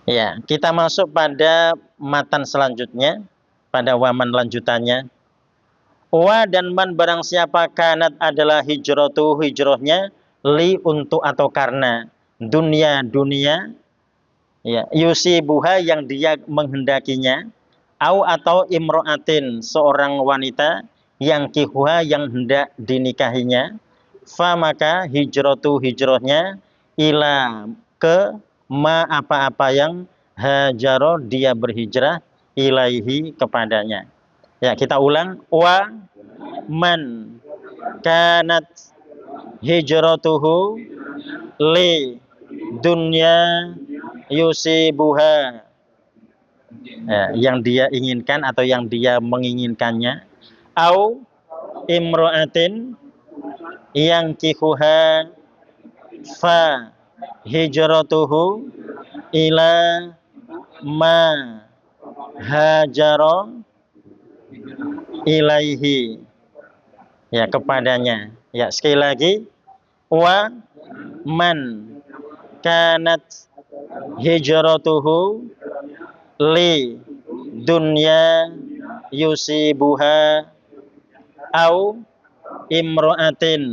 Ya, kita masuk pada matan selanjutnya, pada waman lanjutannya. Wa dan man barang siapa kanat adalah hijratu hijrahnya li untuk atau karena dunia ya yusibuha yang dia menghendakinya atau imro'atin seorang wanita yang kihuha yang hendak dinikahinya, fa maka hijratu hijrahnya ila ke ma apa-apa yang hajaro dia berhijrah ilaihi kepadanya. Ya, kita ulang. Wa man kanat hijratuhu li dunya yusibuha, ya, yang dia inginkan atau yang dia menginginkannya, au imro'atin yang kihuha fa hijratuhu ila ma hajaro ilaihi, ya kepadanya. Ya, sekali lagi. Wa man kanat hijratuhu li dunya yusibuha au imro'atin,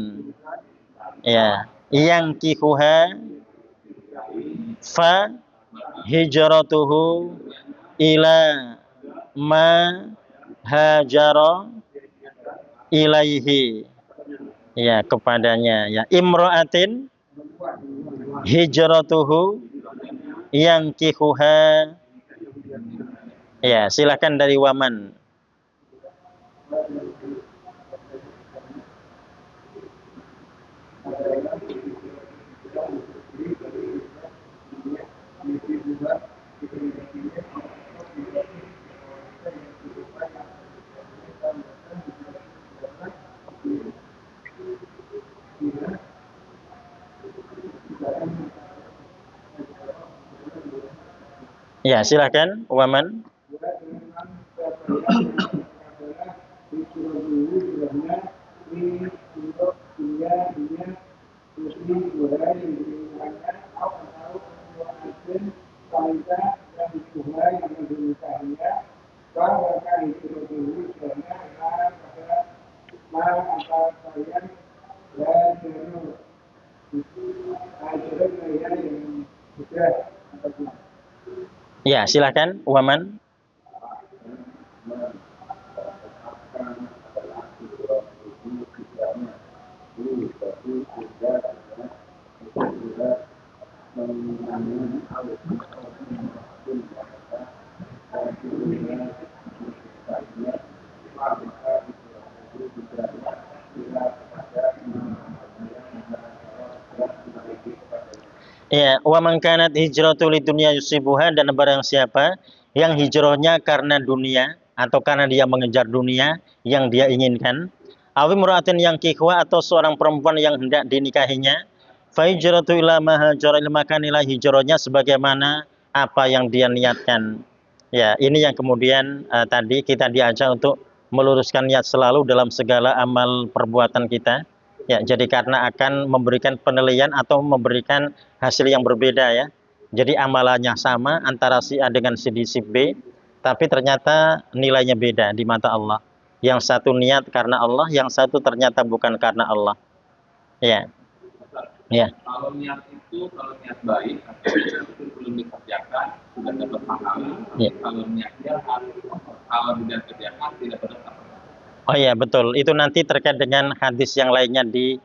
ya yang kihuha fa hijratuhu ila ma hajara ilaihi, ya kepadanya. Ya, imro'atin hijratuhu yang kihuha. Ya, silakan dari waman. Ya, silakan waman. Ya, silakan waman. Ya, wa man kanat hijratu lidunya yusibuha, dan barang siapa yang hijrahnya karena dunia atau karena dia mengejar dunia yang dia inginkan, awi mura'atin yang kihwa, atau seorang perempuan yang hendak dinikahinya, fa hijratu ila ma hajara, maka nilai hijrahnya sebagaimana apa yang dia niatkan. Ya, ini yang kemudian tadi kita diajak untuk meluruskan niat selalu dalam segala amal perbuatan kita. Ya, jadi karena akan memberikan penilaian atau memberikan hasil yang berbeda ya. Jadi amalannya sama antara si A dengan si B, tapi ternyata nilainya beda di mata Allah. Yang satu niat karena Allah, yang satu ternyata bukan karena Allah. Ya, ya, Kalau niat itu, kalau niat baik, artinya itu belum dikerjakan, sudah dapat pahala. ya. Kalau niatnya kalau tidak dikerjakan, tidak dapat apa. Oh ya, betul. Itu nanti terkait dengan hadis yang lainnya di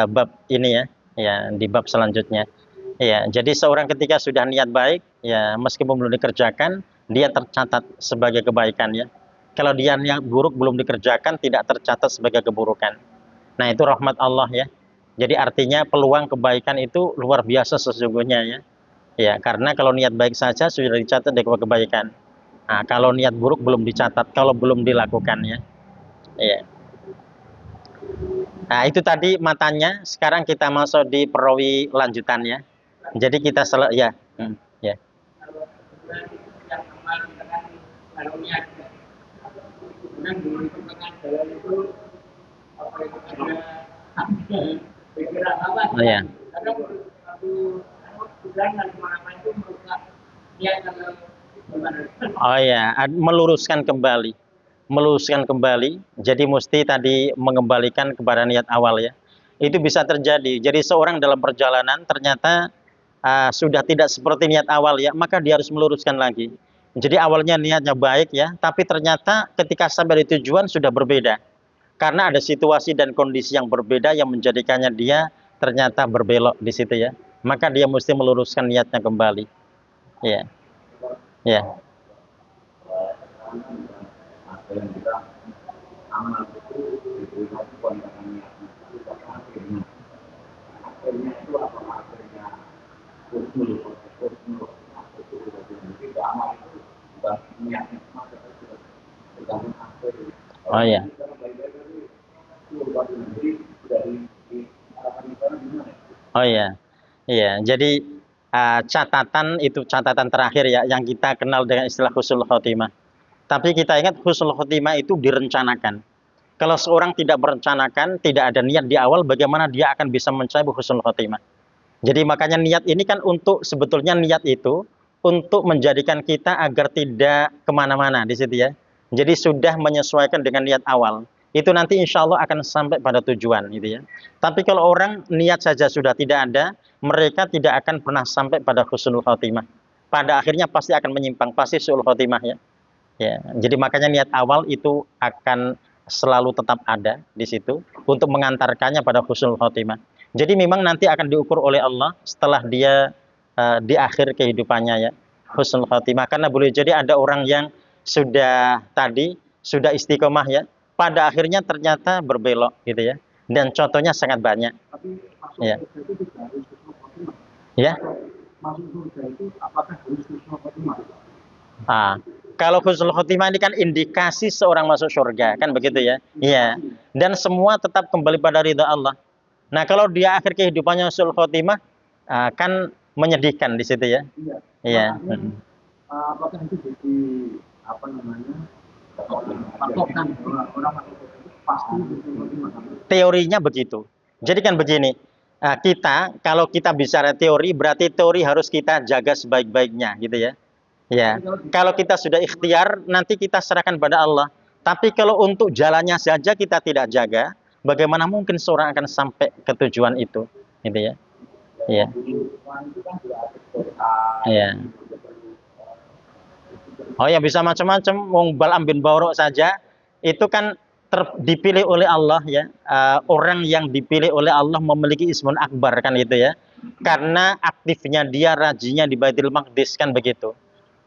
bab ini ya. Ya, di bab selanjutnya. Ya, jadi seorang ketika sudah niat baik, ya meskipun belum dikerjakan, dia tercatat sebagai kebaikan ya. Kalau dia niat buruk belum dikerjakan, tidak tercatat sebagai keburukan. Nah, itu rahmat Allah ya. Jadi artinya peluang kebaikan itu luar biasa sesungguhnya ya. Ya, karena kalau niat baik saja sudah dicatat sebagai kebaikan. Nah, kalau niat buruk belum dicatat, kalau belum dilakukan ya. Ya. Nah, itu tadi matanya. Sekarang kita masuk di perawi lanjutannya. Jadi kita ya. Ya. Kalau kebetulan yang amal kita kan karunia juga. Kemudian di tengah jalan itu apa itu ada pikiran apa? Oh ya. Kadang satu bulan dan kemana itu merusak niat kalau gimana? Oh ya, meluruskan kembali. Meluruskan kembali. Jadi mesti tadi mengembalikan kepada niat awal ya. Itu bisa terjadi. Jadi seorang dalam perjalanan ternyata sudah tidak seperti niat awal ya, maka dia harus meluruskan lagi. Jadi awalnya niatnya baik ya, tapi ternyata ketika sampai di tujuan sudah berbeda. Karena ada situasi dan kondisi yang berbeda yang menjadikannya dia ternyata berbelok di situ ya. Maka dia mesti meluruskan niatnya kembali. Ya. Ya. Ada yang bilang amal itu diterima itu kondangan niatnya, itu akhirnya. Akhirnya itu apa akhirnya? Husnul itu amal itu bukan niatnya maka itu sudah tergantung akhir. Oh ya. Oh ya. Iya, jadi catatan itu catatan terakhir ya yang kita kenal dengan istilah husnul khotimah. Tapi kita ingat husnul khotimah itu direncanakan. Kalau seorang tidak merencanakan, tidak ada niat di awal, bagaimana dia akan bisa mencapai husnul khotimah? Jadi makanya niat ini kan untuk, sebetulnya niat itu untuk menjadikan kita agar tidak kemana-mana di situ ya. Jadi sudah menyesuaikan dengan niat awal. Itu nanti insya Allah akan sampai pada tujuan gitu ya. Tapi kalau orang niat saja sudah tidak ada, mereka tidak akan pernah sampai pada husnul khotimah. Pada akhirnya pasti akan menyimpang, pasti su'ul khotimah ya. Ya, jadi makanya niat awal itu akan selalu tetap ada di situ untuk mengantarkannya pada husnul khotimah. Jadi memang nanti akan diukur oleh Allah setelah dia di akhir kehidupannya ya, husnul khotimah. Karena boleh jadi ada orang yang sudah tadi sudah istiqomah ya, pada akhirnya ternyata berbelok gitu ya. Dan contohnya sangat banyak. Tapi masuk Ya. surga itu tidak harus husnul khotimah. Ya. Masuk surga itu apakah harus husnul khotimah? Kalau husnul khotimah ini kan indikasi seorang masuk surga, kan begitu ya? Iya. Dan semua tetap kembali pada ridha Allah. Nah, kalau dia akhir kehidupannya husnul khotimah, kan menyedihkan di situ ya? Iya. Iya. Apakah itu jadi apa namanya? Patokan orang masuk surga itu pasti husnul khotimah. Teorinya begitu. Jadi kan begini, kita kalau kita bicara teori, berarti teori harus kita jaga sebaik-baiknya, gitu ya? Ya, kalau kita sudah ikhtiar, nanti kita serahkan pada Allah. Tapi kalau untuk jalannya saja kita tidak jaga, bagaimana mungkin seorang akan sampai ke tujuan itu, gitu ya? Iya. Iya. Oh ya, bisa macam-macam. Wong Bal'am bin Bawra saja itu kan dipilih oleh Allah ya. Orang yang dipilih oleh Allah memiliki ismun akbar kan itu ya. Karena aktifnya dia, rajinnya di Baitul Maqdis kan begitu.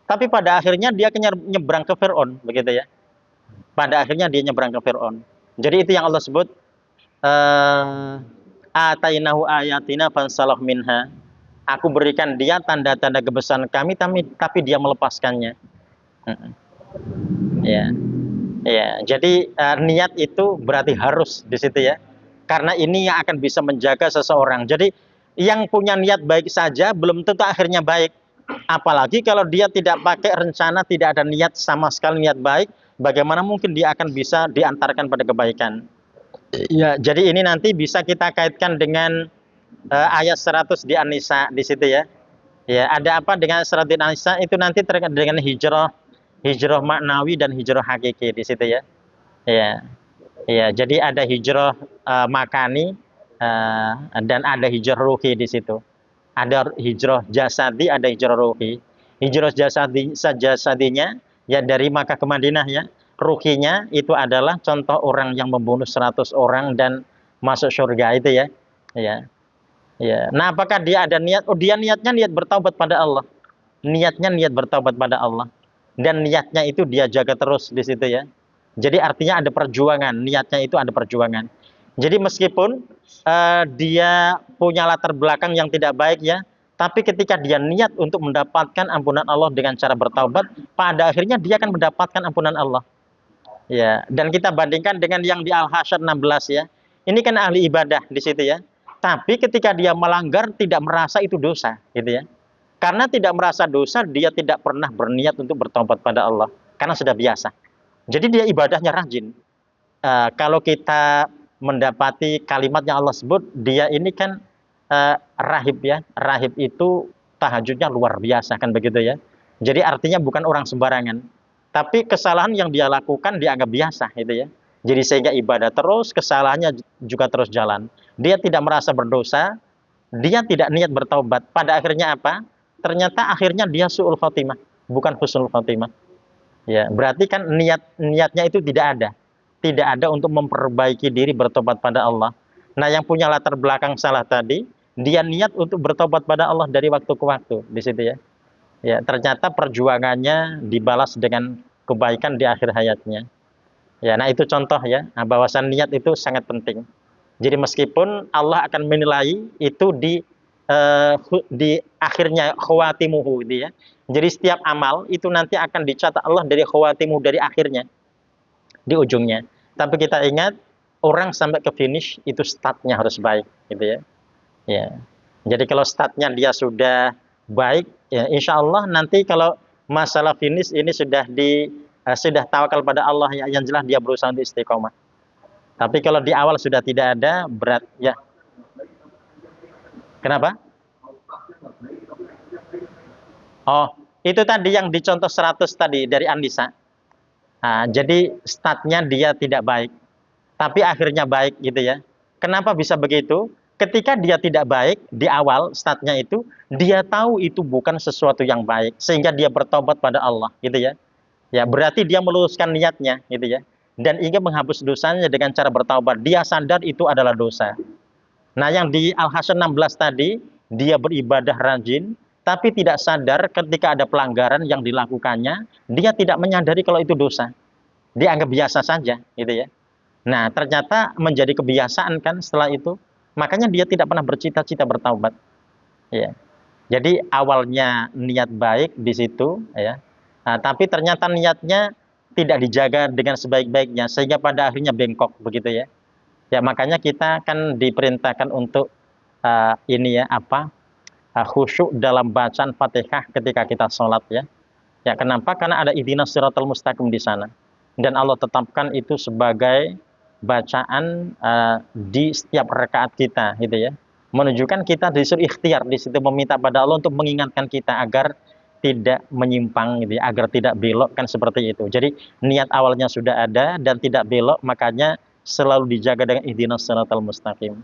Tapi pada akhirnya dia nyebrang ke Fir'aun, begitu ya. Pada akhirnya dia nyebrang ke Fir'aun. Jadi itu yang Allah sebut atainahu ayatina fansalah minha. Aku berikan dia tanda-tanda kebesaran kami, tapi dia melepaskannya. Ya, ya. Jadi niat itu berarti harus di situ ya. Karena ini yang akan bisa menjaga seseorang. Jadi yang punya niat baik saja belum tentu akhirnya baik. Apalagi kalau dia tidak pakai rencana, tidak ada niat sama sekali niat baik, bagaimana mungkin dia akan bisa diantarkan pada kebaikan? Ya, jadi ini nanti bisa kita kaitkan dengan ayat 100 di An-Nisa di situ ya. Ya, ada apa dengan surat An-Nisa itu nanti terkait dengan hijrah, hijrah maknawi dan hijrah hakiki di situ ya. Ya. Ya, jadi ada hijrah makani dan ada hijrah ruhi di situ. Ada hijrah jasadi, ada hijrah ruhi. Hijrah jasadinya ya dari Makkah ke Madinah ya. Ruhinya itu adalah contoh orang yang membunuh 100 orang dan masuk surga itu ya. Ya. Ya. Nah, apakah dia ada niat? Oh, dia niatnya niat bertaubat pada Allah. Niatnya niat bertaubat pada Allah. Dan niatnya itu dia jaga terus di situ ya. Jadi artinya ada perjuangan, niatnya itu ada perjuangan. Jadi meskipun dia punya latar belakang yang tidak baik ya, tapi ketika dia niat untuk mendapatkan ampunan Allah dengan cara bertaubat, pada akhirnya dia akan mendapatkan ampunan Allah. Ya, dan kita bandingkan dengan yang di Al-Hasyr 16 ya. Ini kan ahli ibadah di situ ya. Tapi ketika dia melanggar tidak merasa itu dosa, gitu ya. Karena tidak merasa dosa, dia tidak pernah berniat untuk bertobat pada Allah karena sudah biasa. Jadi dia ibadahnya rajin. Kalau kita mendapati kalimat yang Allah sebut, dia ini kan rahib ya. Rahib itu tahajudnya luar biasa kan begitu ya. Jadi artinya bukan orang sembarangan. Tapi kesalahan yang dia lakukan dianggap biasa gitu ya. Jadi sehingga ibadah terus, kesalahannya juga terus jalan. Dia tidak merasa berdosa, dia tidak niat bertaubat. Pada akhirnya apa? Ternyata akhirnya dia su'ul khotimah, bukan husnul khotimah. Ya, berarti kan niatnya itu tidak ada. Tidak ada untuk memperbaiki diri bertobat pada Allah. Nah, yang punya latar belakang salah tadi, dia niat untuk bertobat pada Allah dari waktu ke waktu di situ ya. Ya, ternyata perjuangannya dibalas dengan kebaikan di akhir hayatnya. Ya, nah itu contoh ya, nah, bahwasan niat itu sangat penting. Jadi meskipun Allah akan menilai itu di akhirnya khawatimuhu gitu ya. Jadi setiap amal itu nanti akan dicatat Allah dari khawatimuhu, dari akhirnya, di ujungnya. Tapi kita ingat orang sampai ke finish itu startnya harus baik gitu ya. Ya. Jadi kalau startnya dia sudah baik, ya insya Allah nanti kalau masalah finish ini sudah tawakal pada Allah ya, yang jelas dia berusaha untuk istiqomah. Tapi kalau di awal sudah tidak ada, berat ya. Kenapa? Oh, itu tadi yang dicontoh 100 tadi dari Andisa. Nah, jadi startnya dia tidak baik, tapi akhirnya baik gitu ya. Kenapa bisa begitu? Ketika dia tidak baik di awal startnya itu, dia tahu itu bukan sesuatu yang baik, sehingga dia bertobat pada Allah gitu ya. Ya, berarti dia meluruskan niatnya gitu ya. Dan ingin menghapus dosanya dengan cara bertaubat. Dia sadar itu adalah dosa. Nah, yang di Al-Hasyr 16 tadi, dia beribadah rajin, tapi tidak sadar ketika ada pelanggaran yang dilakukannya, dia tidak menyadari kalau itu dosa. Dia anggap biasa saja, gitu ya. Nah, ternyata menjadi kebiasaan kan setelah itu, makanya dia tidak pernah bercita-cita bertaubat. Ya. Jadi awalnya niat baik di situ, ya. Nah, tapi ternyata niatnya tidak dijaga dengan sebaik-baiknya, sehingga pada akhirnya bengkok begitu ya. Ya, makanya kita kan diperintahkan untuk khusyuk dalam bacaan Fatihah ketika kita sholat ya. Ya, kenapa? Karena ada ihdinas siratal mustaqim di sana. Dan Allah tetapkan itu sebagai bacaan di setiap rakaat kita gitu ya. Menunjukkan kita disuruh ikhtiar di situ, meminta pada Allah untuk mengingatkan kita agar tidak menyimpang gitu ya, agar tidak belok kan seperti itu. Jadi niat awalnya sudah ada dan tidak belok, makanya selalu dijaga dengan ihdinas siratal mustaqim.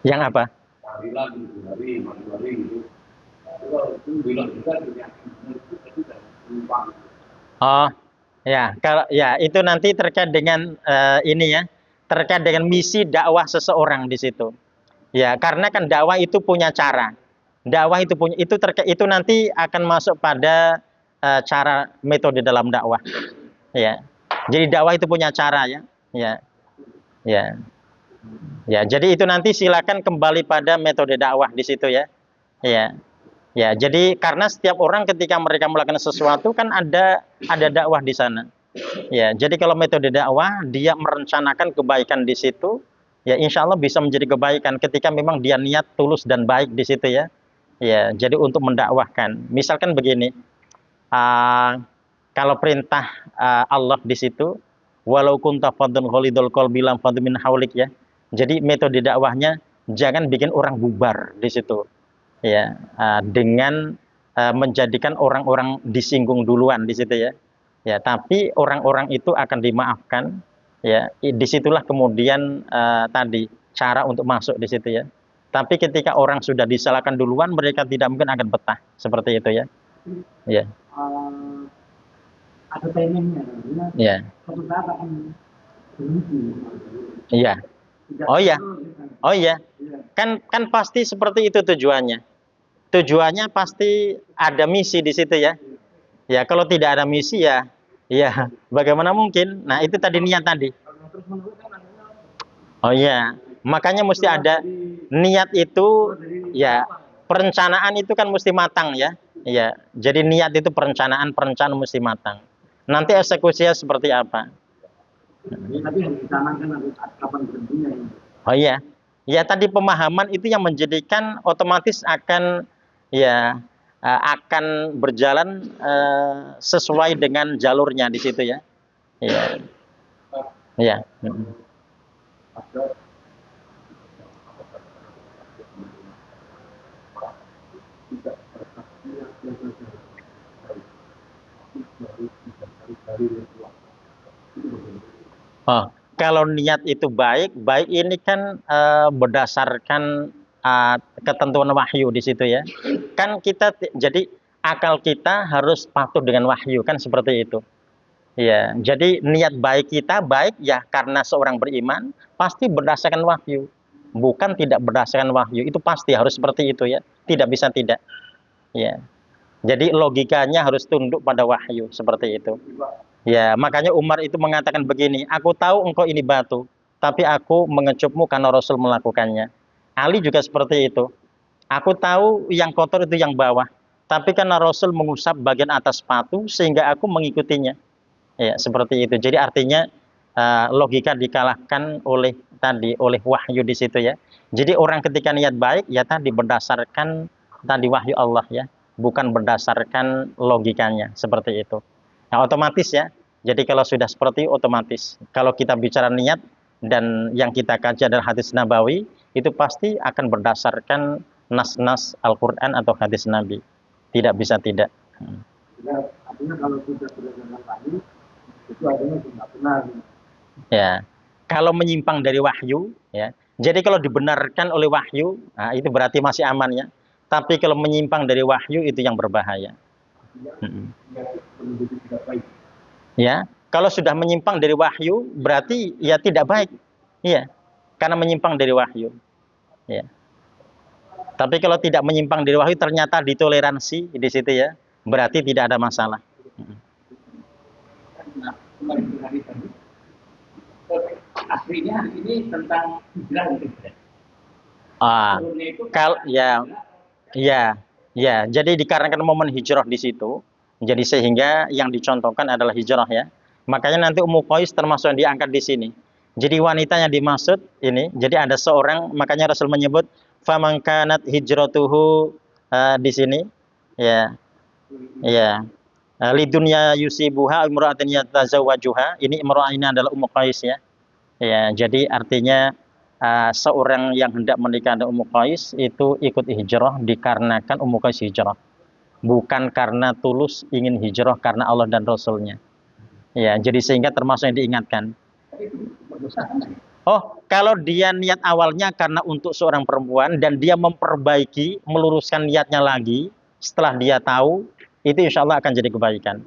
Yang apa? Oh, ya, kalau ya itu nanti terkait dengan ini ya, terkait dengan misi dakwah seseorang di situ. Ya, karena kan dakwah itu punya cara. Dakwah itu punya itu nanti akan masuk pada cara metode dalam dakwah. Ya. Jadi dakwah itu punya cara ya. Ya. Ya. Ya, jadi itu nanti silakan kembali pada metode dakwah di situ ya. Ya. Ya, jadi karena setiap orang ketika mereka melakukan sesuatu kan ada dakwah di sana. Ya, jadi kalau metode dakwah dia merencanakan kebaikan di situ, ya insya Allah bisa menjadi kebaikan ketika memang dia niat tulus dan baik di situ ya. Ya, jadi untuk mendakwahkan. Misalkan begini, ah, kalau perintah Allah di situ, walau kunta fadun khalidul qalbi lam fadu min haulik ya. Jadi metode dakwahnya jangan bikin orang bubar di situ ya, dengan menjadikan orang-orang disinggung duluan di situ ya. Ya, tapi orang-orang itu akan dimaafkan ya. Disitulah kemudian tadi cara untuk masuk di situ ya. Tapi ketika orang sudah disalahkan duluan, mereka tidak mungkin akan betah seperti itu ya. Ya, Ada timingnya, ya, suatu saat akan berhenti. iya. Tidak Oh iya, terus, gitu. oh iya. Iya. Kan pasti seperti itu tujuannya. Tujuannya pasti ada misi di situ ya. Ya, kalau tidak ada misi ya, ya bagaimana mungkin? Nah, itu tadi niat tadi. Kalau terus menerus kan namanya Oh iya, makanya mesti ada niat itu ya, perencanaan itu kan mesti matang ya. Ya, jadi niat itu perencanaan mesti matang. Nanti eksekusinya seperti apa? tapi yang dicanangkan harus kapan berhentinya ini. Oh iya. Ya tadi pemahaman itu yang menjadikan otomatis akan ya akan berjalan sesuai dengan jalurnya di situ ya. Iya. Iya. Mm. Oh, kalau niat itu baik, baik ini kan berdasarkan ketentuan wahyu di situ ya. Kan kita jadi akal kita harus patuh dengan wahyu kan seperti itu. Ya, jadi niat baik kita baik ya karena seorang beriman pasti berdasarkan wahyu. Bukan tidak berdasarkan wahyu, itu pasti harus seperti itu ya. Tidak bisa tidak. Ya. Jadi logikanya harus tunduk pada wahyu seperti itu. Ya, makanya Umar itu mengatakan begini, aku tahu engkau ini batu, tapi aku mengecupmu karena Rasul melakukannya. Ali juga seperti itu. Aku tahu yang kotor itu yang bawah, tapi karena Rasul mengusap bagian atas sepatu sehingga aku mengikutinya. Ya, seperti itu. Jadi artinya logika dikalahkan oleh wahyu di situ ya. Jadi orang ketika niat baik ya tadi berdasarkan tadi wahyu Allah ya, bukan berdasarkan logikanya seperti itu. Nah, otomatis ya. Jadi kalau sudah seperti otomatis. Kalau kita bicara niat dan yang kita kaji adalah hadis nabawi, itu pasti akan berdasarkan nas-nas Al-Qur'an atau hadis Nabi. Tidak bisa tidak. Ya, artinya kalau sudah berdasarkan wahyu, itu artinya tidak benar. Ya. Kalau menyimpang dari wahyu, ya. Jadi kalau dibenarkan oleh wahyu, nah, itu berarti masih aman ya. Tapi kalau menyimpang dari wahyu itu yang berbahaya. Ya, kalau sudah menyimpang dari wahyu berarti ya tidak baik. Iya. Karena menyimpang dari wahyu. Ya. Tapi kalau tidak menyimpang dari wahyu ternyata ditoleransi di situ ya, berarti tidak ada masalah. Nah, kembali ke hari tadi. Aslinya ini tentang hijrah gitu. Kalau ya, jadi dikarenakan momen hijrah di situ, jadi sehingga yang dicontohkan adalah hijrah ya. Makanya nanti Ummu Qais termasuk yang diangkat di sini. Jadi wanita yang dimaksud ini, jadi ada seorang, makanya Rasul menyebut faman kanat hijratuhu di sini, ya, ya, lidunya yusibuha imra'atin yatazawwajuha. Ini imra'ah ini adalah Ummu Qais ya. Ya, jadi artinya seorang yang hendak menikah dengan Ummu Qais itu ikut hijrah dikarenakan Ummu Qais hijrah, bukan karena tulus ingin hijrah karena Allah dan Rasulnya. Ya, jadi sehingga termasuk yang diingatkan. Oh, kalau dia niat awalnya karena untuk seorang perempuan dan dia memperbaiki, meluruskan niatnya lagi setelah dia tahu, itu insya Allah akan jadi kebaikan.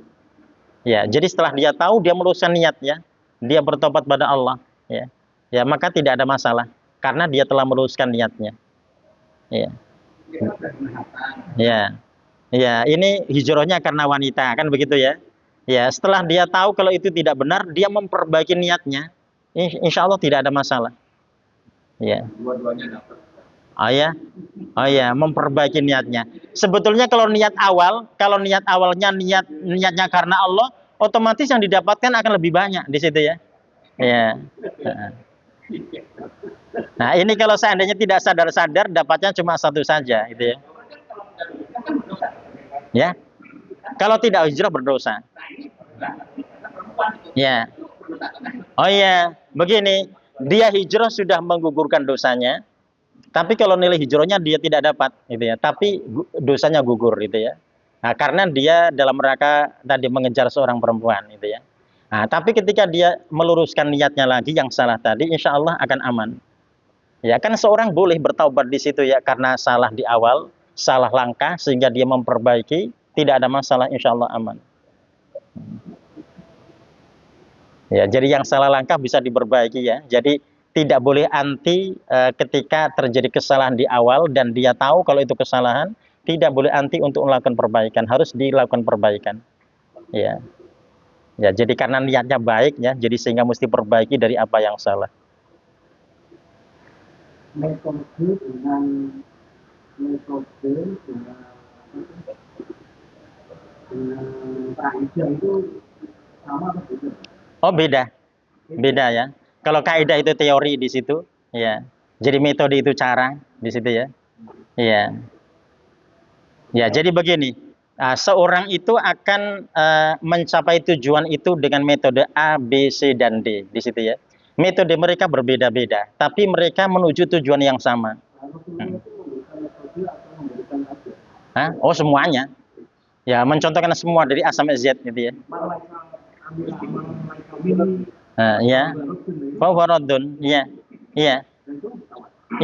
Ya, jadi setelah dia tahu, dia meluruskan niatnya, dia bertobat pada Allah. Ya, ya maka tidak ada masalah karena dia telah meluruskan niatnya. Ya, ya, ya. Ini hijrahnya karena wanita kan begitu ya. Ya, setelah dia tahu kalau itu tidak benar, dia memperbaiki niatnya. Insya Allah tidak ada masalah. Ya. Dua-duanya dapat. Oh ya, oh ya, memperbaiki niatnya. Sebetulnya kalau niat awalnya niatnya karena Allah, otomatis yang didapatkan akan lebih banyak di situ ya. Ya. Nah ini kalau seandainya tidak sadar-sadar, dapatnya cuma satu saja, gitu ya. Ya, kalau tidak hijrah berdosa. Ya. Oh iya, begini, dia hijrah sudah menggugurkan dosanya, tapi kalau nilai hijrahnya dia tidak dapat, gitu ya. Tapi dosanya gugur, gitu ya. Nah, karena dia dalam rangka tadi mengejar seorang perempuan, gitu ya. Nah, tapi ketika dia meluruskan niatnya lagi yang salah tadi, insya Allah akan aman. Ya kan seorang boleh bertaubat di situ ya karena salah di awal, salah langkah sehingga dia memperbaiki, tidak ada masalah, insya Allah aman. Ya, jadi yang salah langkah bisa diperbaiki ya. Jadi tidak boleh anti ketika terjadi kesalahan di awal dan dia tahu kalau itu kesalahan, tidak boleh anti untuk melakukan perbaikan, harus dilakukan perbaikan. Ya. Ya, jadi karena niatnya baik ya, jadi sehingga mesti perbaiki dari apa yang salah. Metode dengan kaidah itu sama atau beda? Oh, beda. Beda ya. Kalau kaidah itu teori di situ, ya. Jadi metode itu cara di situ ya. Iya. Ya, jadi begini. Seorang itu akan mencapai tujuan itu dengan metode A, B, C, dan D di situ ya. Metode mereka berbeda-beda, tapi mereka menuju tujuan yang sama. Hah? Oh, semuanya. Ya, mencontohkan semua dari A sampai Z gitu ya. Ya. Fawaradun, iya. Iya.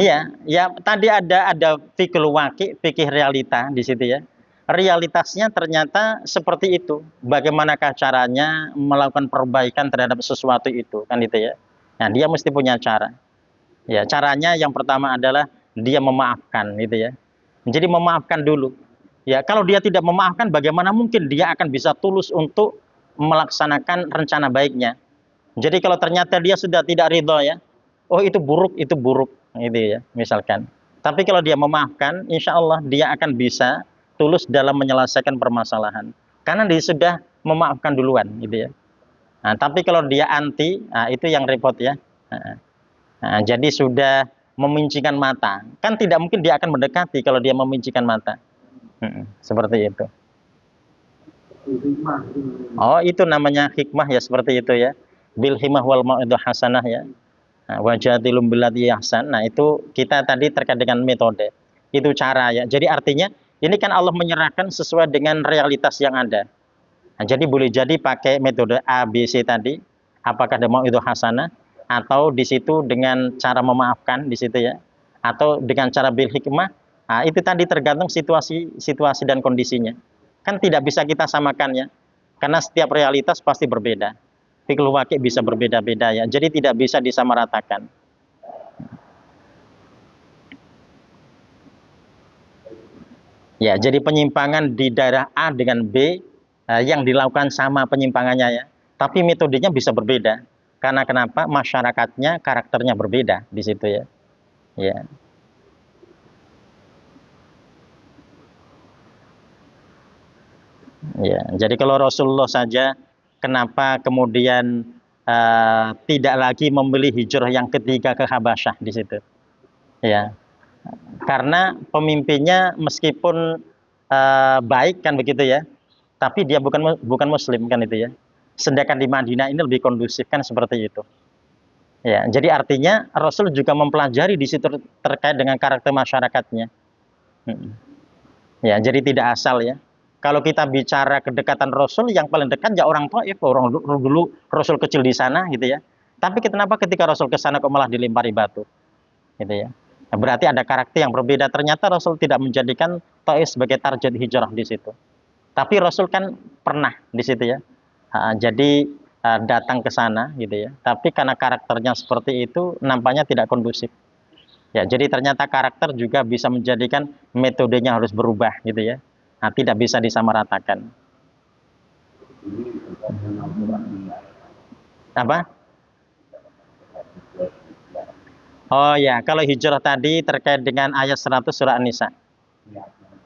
Iya, ya tadi ada fikih waqi, fikih realita di situ ya. Realitasnya ternyata seperti itu. Bagaimanakah caranya melakukan perbaikan terhadap sesuatu itu, kan itu ya. Nah, dia mesti punya cara. Ya, caranya yang pertama adalah dia memaafkan gitu ya. Jadi memaafkan dulu. Ya, kalau dia tidak memaafkan bagaimana mungkin dia akan bisa tulus untuk melaksanakan rencana baiknya. Jadi kalau ternyata dia sudah tidak ridho ya, oh itu buruk gitu ya, misalkan. Tapi kalau dia memaafkan, insya Allah dia akan bisa tulus dalam menyelesaikan permasalahan. Karena dia sudah memaafkan duluan gitu ya. Nah, tapi kalau dia anti, nah, itu yang repot ya. Nah, jadi sudah memincikan mata. Kan tidak mungkin dia akan mendekati kalau dia memincikan mata. Seperti itu. Oh, itu namanya hikmah ya, seperti itu ya. Bil himah wal mau'idhah hasanah ya. Nah, wajadilum billati ahsan. Nah, itu kita tadi terkait dengan metode. Itu cara ya. Jadi artinya ini kan Allah menyerahkan sesuai dengan realitas yang ada. Nah, jadi boleh jadi pakai metode A, B, C tadi. Apakah ada mau'idhah hasanah atau di situ dengan cara memaafkan di situ ya. Atau dengan cara bil hikmah. Nah, itu tadi tergantung situasi dan kondisinya. Kan tidak bisa kita samakan ya. Karena setiap realitas pasti berbeda. Fikih waqi bisa berbeda-beda ya. Jadi tidak bisa disamaratakan. Ya, jadi penyimpangan di daerah A dengan B yang dilakukan sama penyimpangannya ya. Tapi metodenya bisa berbeda. Karena kenapa? Masyarakatnya, karakternya berbeda di situ ya. Ya. Ya, jadi kalau Rasulullah saja, kenapa kemudian tidak lagi memilih hijrah yang ketiga ke Habasyah di situ? Ya, karena pemimpinnya meskipun baik kan begitu ya, tapi dia bukan Muslim kan itu ya. Sedangkan di Madinah ini lebih kondusif kan seperti itu. Ya, jadi artinya Rasul juga mempelajari di situ terkait dengan karakter masyarakatnya. Ya, jadi tidak asal ya. Kalau kita bicara kedekatan Rasul, yang paling dekat ya orang Taif, orang dulu Rasul kecil di sana gitu ya. Tapi kenapa ketika Rasul ke sana kok malah dilempari batu? Gitu ya. Nah, berarti ada karakter yang berbeda. Ternyata Rasul tidak menjadikan Taif sebagai target hijrah di situ. Tapi Rasul kan pernah di situ ya. Jadi datang ke sana gitu ya. Tapi karena karakternya seperti itu, nampaknya tidak kondusif. Ya, jadi ternyata karakter juga bisa menjadikan metodenya harus berubah gitu ya. Nah, tidak bisa disamaratakan. Apa? Oh ya, kalau hijrah tadi terkait dengan ayat 100 surah An-Nisa.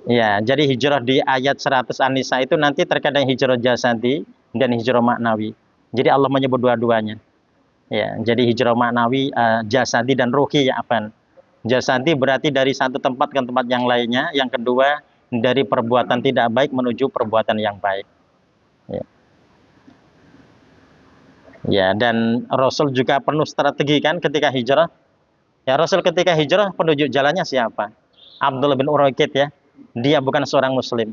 Ya, jadi hijrah di ayat 100 An-Nisa itu nanti terkait dengan hijrah jasadi dan hijrah maknawi. Jadi Allah menyebut dua-duanya. Ya, jadi hijrah maknawi, jasadi dan ruhi ya afan. Jasadi berarti dari satu tempat ke tempat yang lainnya. Yang kedua, dari perbuatan tidak baik menuju perbuatan yang baik. Ya. Ya, dan Rasul juga penuh strategi kan ketika hijrah. Ya, Rasul ketika hijrah penunjuk jalannya siapa? Abdullah bin Uraikid ya. Dia bukan seorang muslim.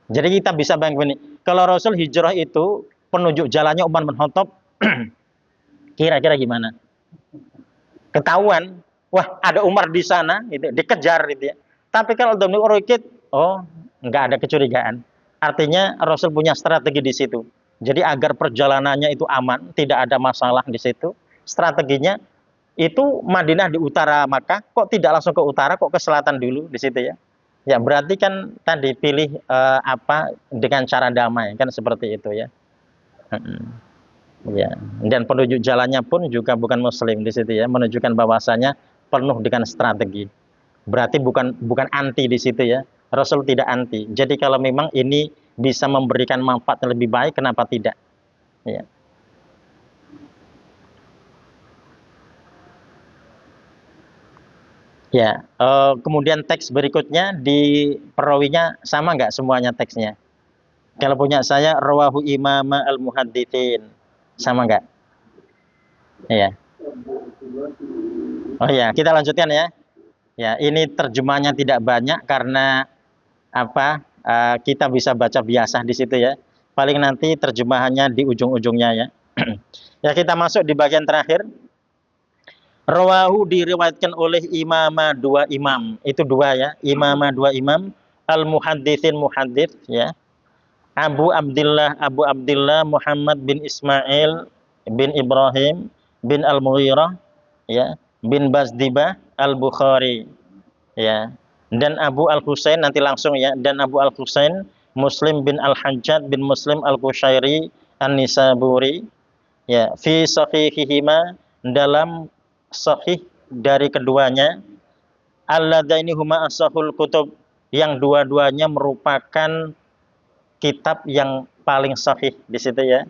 Jadi kita bisa bayangkan ini, kalau Rasul hijrah itu penunjuk jalannya Umar bin Khattab, kira-kira gimana? Ketahuan, wah ada Umar di sana, gitu, dikejar gitu ya. Tapi kalau Abdullah bin Uraikid, oh nggak ada kecurigaan. Artinya Rasul punya strategi di situ. Jadi agar perjalanannya itu aman, tidak ada masalah di situ. Strateginya itu Madinah di utara Makkah, kok tidak langsung ke utara, kok ke selatan dulu di situ ya. Ya berarti kan tadi pilih dengan cara damai kan seperti itu ya. Ya, dan penunjuk jalannya pun juga bukan muslim di situ ya, menunjukkan bahwasanya penuh dengan strategi. Berarti bukan anti di situ ya. Rasul tidak anti. Jadi kalau memang ini bisa memberikan manfaat yang lebih baik, kenapa tidak? Ya. Ya, kemudian teks berikutnya di perawinya sama nggak semuanya teksnya? Kalau punya saya rawahu imama al-muhadditsin. Sama nggak? Iya. Oh ya, kita lanjutkan ya. Ya, ini terjemahnya tidak banyak karena kita bisa baca biasa di situ ya. Paling nanti terjemahannya di ujung-ujungnya ya. Ya, kita masuk di bagian terakhir. Rawahu diriwayatkan oleh imama dua imam. Itu dua ya, imama dua imam, al-muhadditsin muhaddits ya. Abu Abdullah Muhammad bin Ismail bin Ibrahim bin Al-Mughirah ya, bin Bazdibah Al-Bukhari ya. Dan Abu Al-Husain nanti langsung ya, dan Abu Al-Husain Muslim bin Al-Hajjaj bin Muslim Al-Qushairi An-Nisaburi ya, fi sahihihima, dalam sahih dari keduanya, alladaini huma asahul kutub, yang dua-duanya merupakan kitab yang paling sahih di situ ya.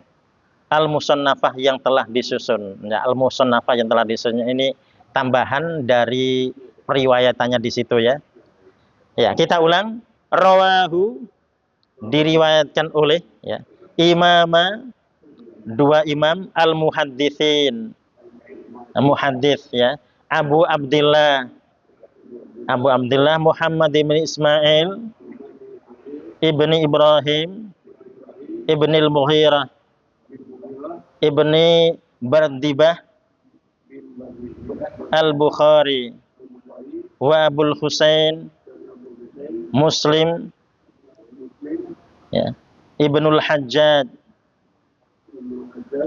Al-Musannafah yang telah disusun. Ya, Al-Musannafah yang telah disusun ini tambahan dari periwayatannya di situ ya. Ya, kita ulang. Rawahu diriwayatkan oleh ya, imama dua imam al-muhadditsin. Muhaddits ya. Abu Abdullah Muhammad bin Ismail ibni Ibrahim ibni al-Mughirah ibni Bardibah al-Bukhari wa Abul Husain Muslim ya, ibnul Hajjaj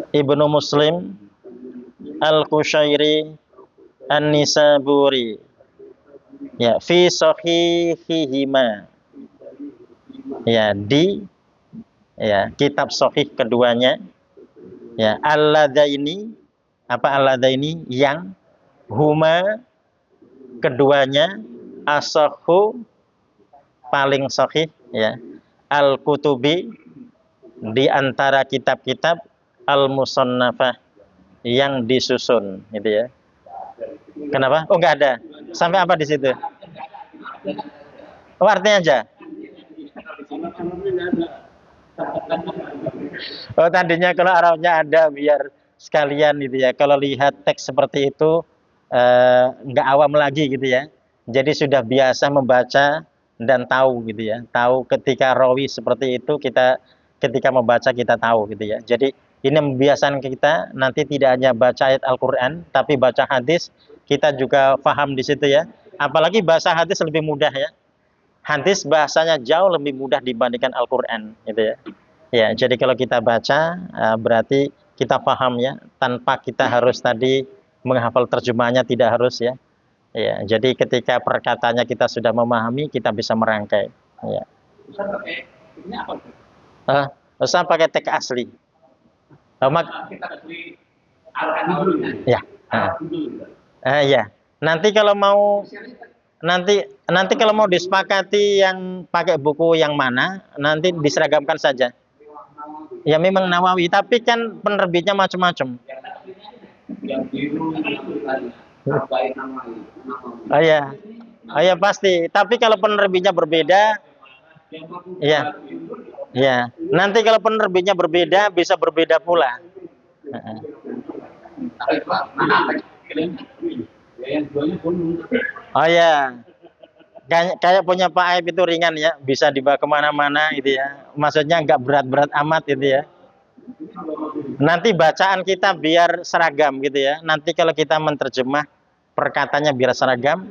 ibnu Muslim Al-Qushairi An-Nisaburi ya, fi sahihihima ya, di ya kitab sahih keduanya ya, alladaini yang huma keduanya asahhu paling sahih ya, al-kutubi di antara kitab-kitab al-musannafah yang disusun gitu ya. Kenapa? Oh enggak ada. Sampai apa di situ? Oh, artinya aja. Oh, tadinya kalau Arabnya ada biar sekalian gitu ya. Kalau lihat teks seperti itu enggak awam lagi gitu ya. Jadi sudah biasa membaca dan tahu gitu ya. Tahu ketika rawi seperti itu, kita ketika membaca kita tahu gitu ya. Jadi ini membiasakan kita nanti tidak hanya baca ayat Al-Qur'an tapi baca hadis, kita juga paham di situ ya. Apalagi bahasa hadis lebih mudah ya. Hadis bahasanya jauh lebih mudah dibandingkan Al-Qur'an gitu ya. Ya, jadi kalau kita baca berarti kita paham ya, tanpa kita harus tadi menghafal terjemahnya, tidak harus ya. Ya, jadi ketika perkataannya kita sudah memahami, kita bisa merangkai. Ya. Ustaz pakai ini apa? Ustaz pakai teks asli. Kita beli Al-Qur'an dulu Ya. dulu. Ya. Nanti kalau mau nanti kalau mau disepakati yang pakai buku yang mana, nanti diseragamkan saja. Ya memang Nawawi, tapi kan penerbitnya macam-macam. Yang biru, yang putih, baik nama itu. Oh ya, oh ya pasti. Tapi kalau penerbitnya berbeda, ya, ya. Nanti kalau penerbitnya berbeda, bisa berbeda pula. Tapi Pak, mana yang jualnya pun. Oh ya, kayak punya Pak Aib itu ringan ya, bisa dibawa kemana-mana gitu ya. Maksudnya nggak berat-berat amat gitu ya. Nanti bacaan kita biar seragam gitu ya. Nanti kalau kita menerjemah perkataannya biar seragam,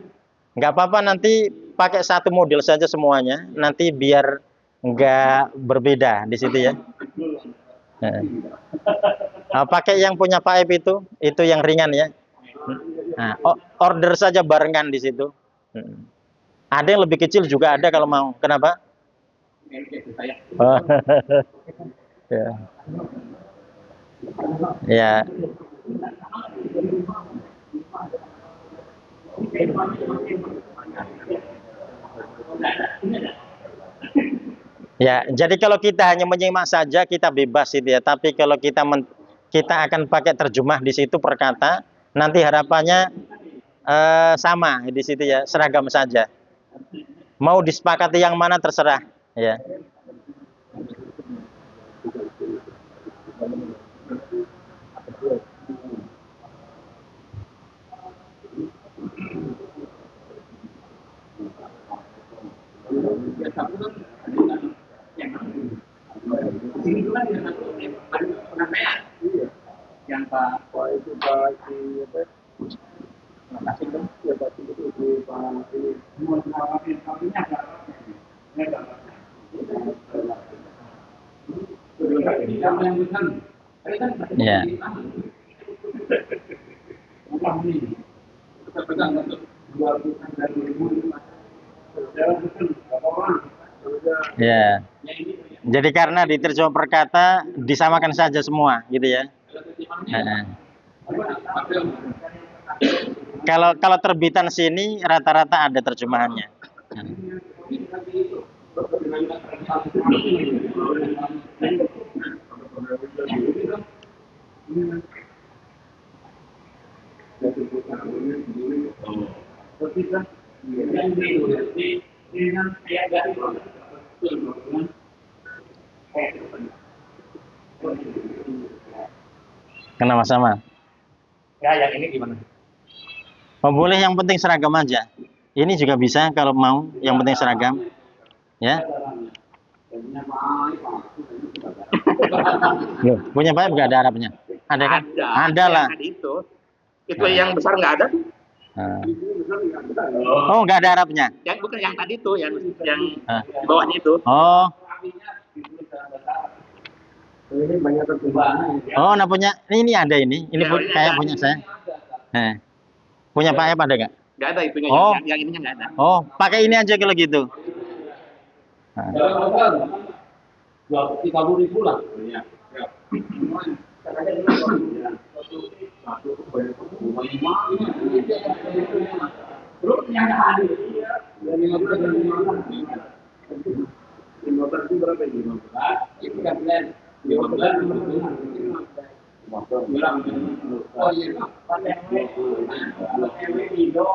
nggak apa-apa nanti pakai satu model saja semuanya. Nanti biar nggak berbeda di situ ya. Nah, pakai yang punya Pak Aib itu yang ringan ya. Nah, order saja barengan di situ. Ada yang lebih kecil juga ada kalau mau. Kenapa? Oh, ya. Ya. Ya, jadi kalau kita hanya menyimak saja kita bebas itu ya. Tapi kalau kita akan pakai terjemah di situ perkata, nanti harapannya sama di situ ya, seragam saja. Mau disepakati yang mana terserah ya. Yang Pak itu Pak Ya. Ya. Jadi karena diterjemah perkata disamakan saja semua gitu ya. Kalau terbitan sini rata-rata ada terjemahannya. Kenapa sama? Ya, yang ini gimana? Oh, boleh, yang penting seragam aja. Ini juga bisa kalau mau, yang penting seragam. Ya. Loh, punya Pak nggak ada Arabnya? Ada kan? Ada lah. Itu yang besar nggak ada. Oh, nggak ada Arabnya. Yang bukan yang tadi tuh, yang di bawahnya itu. Oh. Ini banyak perkembangan. Oh, nah punya ini ada ini. Ini kayak punya saya. Punya Pak Ep ada nggak? Nggak ada itunya. Oh. Yang ininya nggak ada. Oh, pakai ini aja kalau gitu. 30.000 lah. Iya. Terus yang hadir dari 15 dan 15 itu berapa ini? 15 itu kan plan 15 oh iya pakai Indo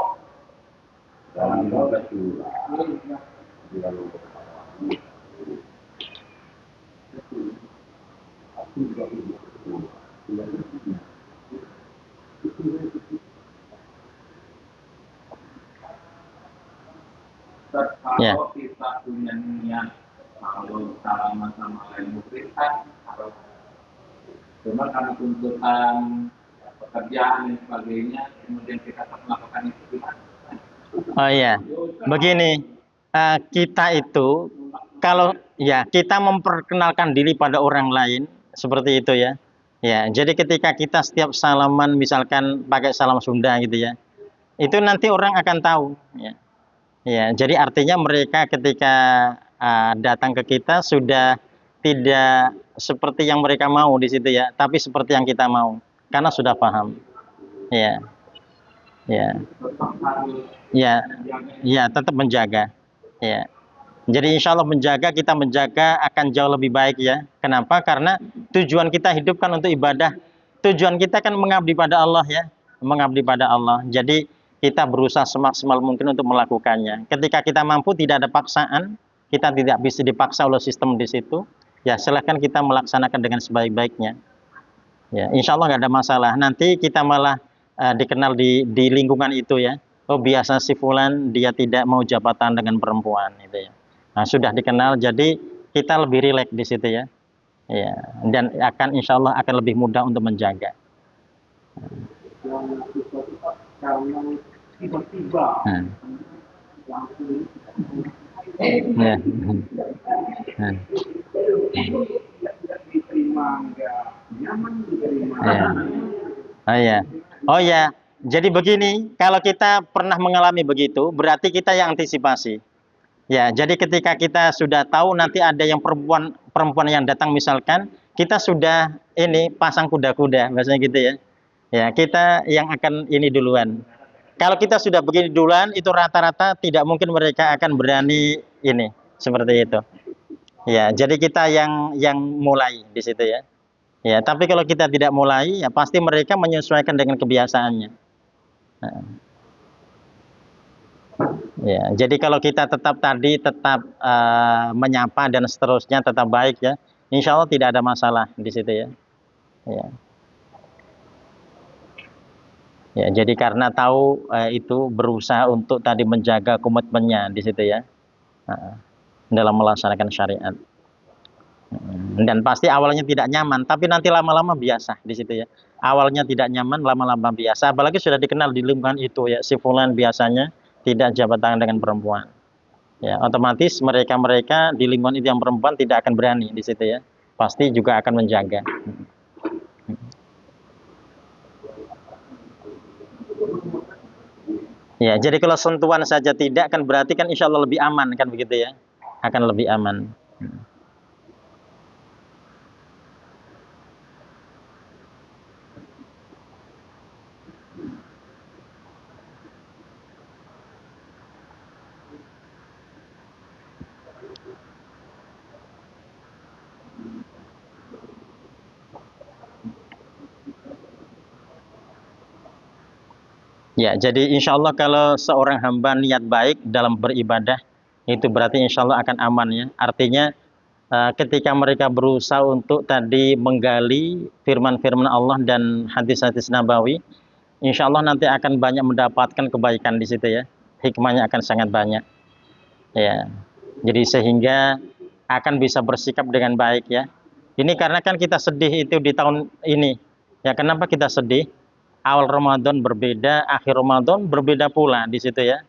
kalau kita punya niat kalau salaman sama lain muslim kan harus cuma karena tuntutan pekerjaan dan sebagainya kemudian kita tetap melakukan itu gimana? Oh iya, begini, kita itu kalau ya kita memperkenalkan diri pada orang lain seperti itu ya. Ya, jadi ketika kita setiap salaman misalkan pakai salam Sunda gitu ya, itu nanti orang akan tahu. Ya, ya jadi artinya mereka ketika datang ke kita sudah tidak seperti yang mereka mau di situ ya, tapi seperti yang kita mau, karena sudah paham. Ya. Ya, tetap harus ya, menjaga. ya, tetap menjaga. Ya. Jadi insya Allah kita menjaga akan jauh lebih baik ya. Kenapa? Karena tujuan kita hidup kan untuk ibadah. Tujuan kita kan mengabdi pada Allah ya. Mengabdi pada Allah. Jadi kita berusaha semaksimal mungkin untuk melakukannya. Ketika kita mampu tidak ada paksaan, kita tidak bisa dipaksa oleh sistem di situ. Ya silahkan kita melaksanakan dengan sebaik-baiknya. Ya, insya Allah nggak ada masalah. Nanti kita malah dikenal di lingkungan itu ya. Oh biasa si Fulan dia tidak mau jabatan dengan perempuan itu ya. Nah, sudah dikenal, jadi kita lebih rileks di situ ya. Ya, dan akan insya Allah akan lebih mudah untuk menjaga. yang kita karena tiba-tiba Hmm. langsung Ya. Hmm. tidak diterima, nggak nyaman diterima. Ya. Oh ya. Oh ya. Jadi begini, kalau kita pernah mengalami begitu, berarti kita yang antisipasi. Ya, jadi ketika kita sudah tahu nanti ada yang perempuan yang datang misalkan, kita sudah ini pasang kuda-kuda, biasanya gitu ya. Ya, kita yang akan ini duluan. Kalau kita sudah begini duluan, itu rata-rata tidak mungkin mereka akan berani ini seperti itu. Ya, jadi kita yang mulai di situ ya. Ya, tapi kalau kita tidak mulai, ya pasti mereka menyesuaikan dengan kebiasaannya. Nah, ya, jadi kalau kita tetap menyapa dan seterusnya tetap baik ya, insya Allah tidak ada masalah di situ ya. Ya, ya jadi karena tahu itu berusaha untuk tadi menjaga komitmennya di situ ya, dalam melaksanakan syariat. Dan pasti awalnya tidak nyaman, tapi nanti lama-lama biasa di situ ya. Awalnya tidak nyaman, lama-lama biasa. Apalagi sudah dikenal di lingkungan itu ya, si fulan biasanya tidak jabat tangan dengan perempuan. Ya, otomatis mereka-mereka di lingkungan itu yang perempuan tidak akan berani di situ ya. Pasti juga akan menjaga. Ya, jadi kalau sentuhan saja tidak kan berarti kan insya Allah lebih aman kan begitu ya. Akan lebih aman. Ya, jadi insya Allah kalau seorang hamba niat baik dalam beribadah, itu berarti insya Allah akan aman ya. Artinya ketika mereka berusaha untuk tadi menggali firman-firman Allah dan hadis-hadis Nabawi, insya Allah nanti akan banyak mendapatkan kebaikan di situ ya. Hikmahnya akan sangat banyak. Ya, jadi sehingga akan bisa bersikap dengan baik ya. Ini karena kan kita sedih itu di tahun ini. Ya, kenapa kita sedih? Awal Ramadan berbeda, akhir Ramadan berbeda pula di situ ya.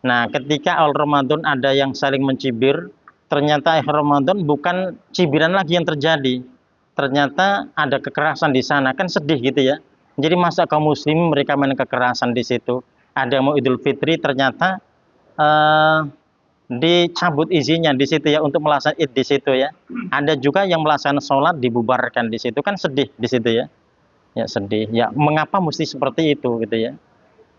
Nah, ketika awal Ramadan ada yang saling mencibir, ternyata akhir Ramadan bukan cibiran lagi yang terjadi. Ternyata ada kekerasan di sana, kan sedih gitu ya. Jadi masa kaum muslim mereka main kekerasan di situ. Ada yang mau Idul Fitri ternyata eh, dicabut izinnya di situ ya untuk melaksanakan Id di situ ya. Ada juga yang melaksanakan sholat dibubarkan di situ, kan sedih di situ ya. Ya sedih. Ya mengapa mesti seperti itu gitu ya.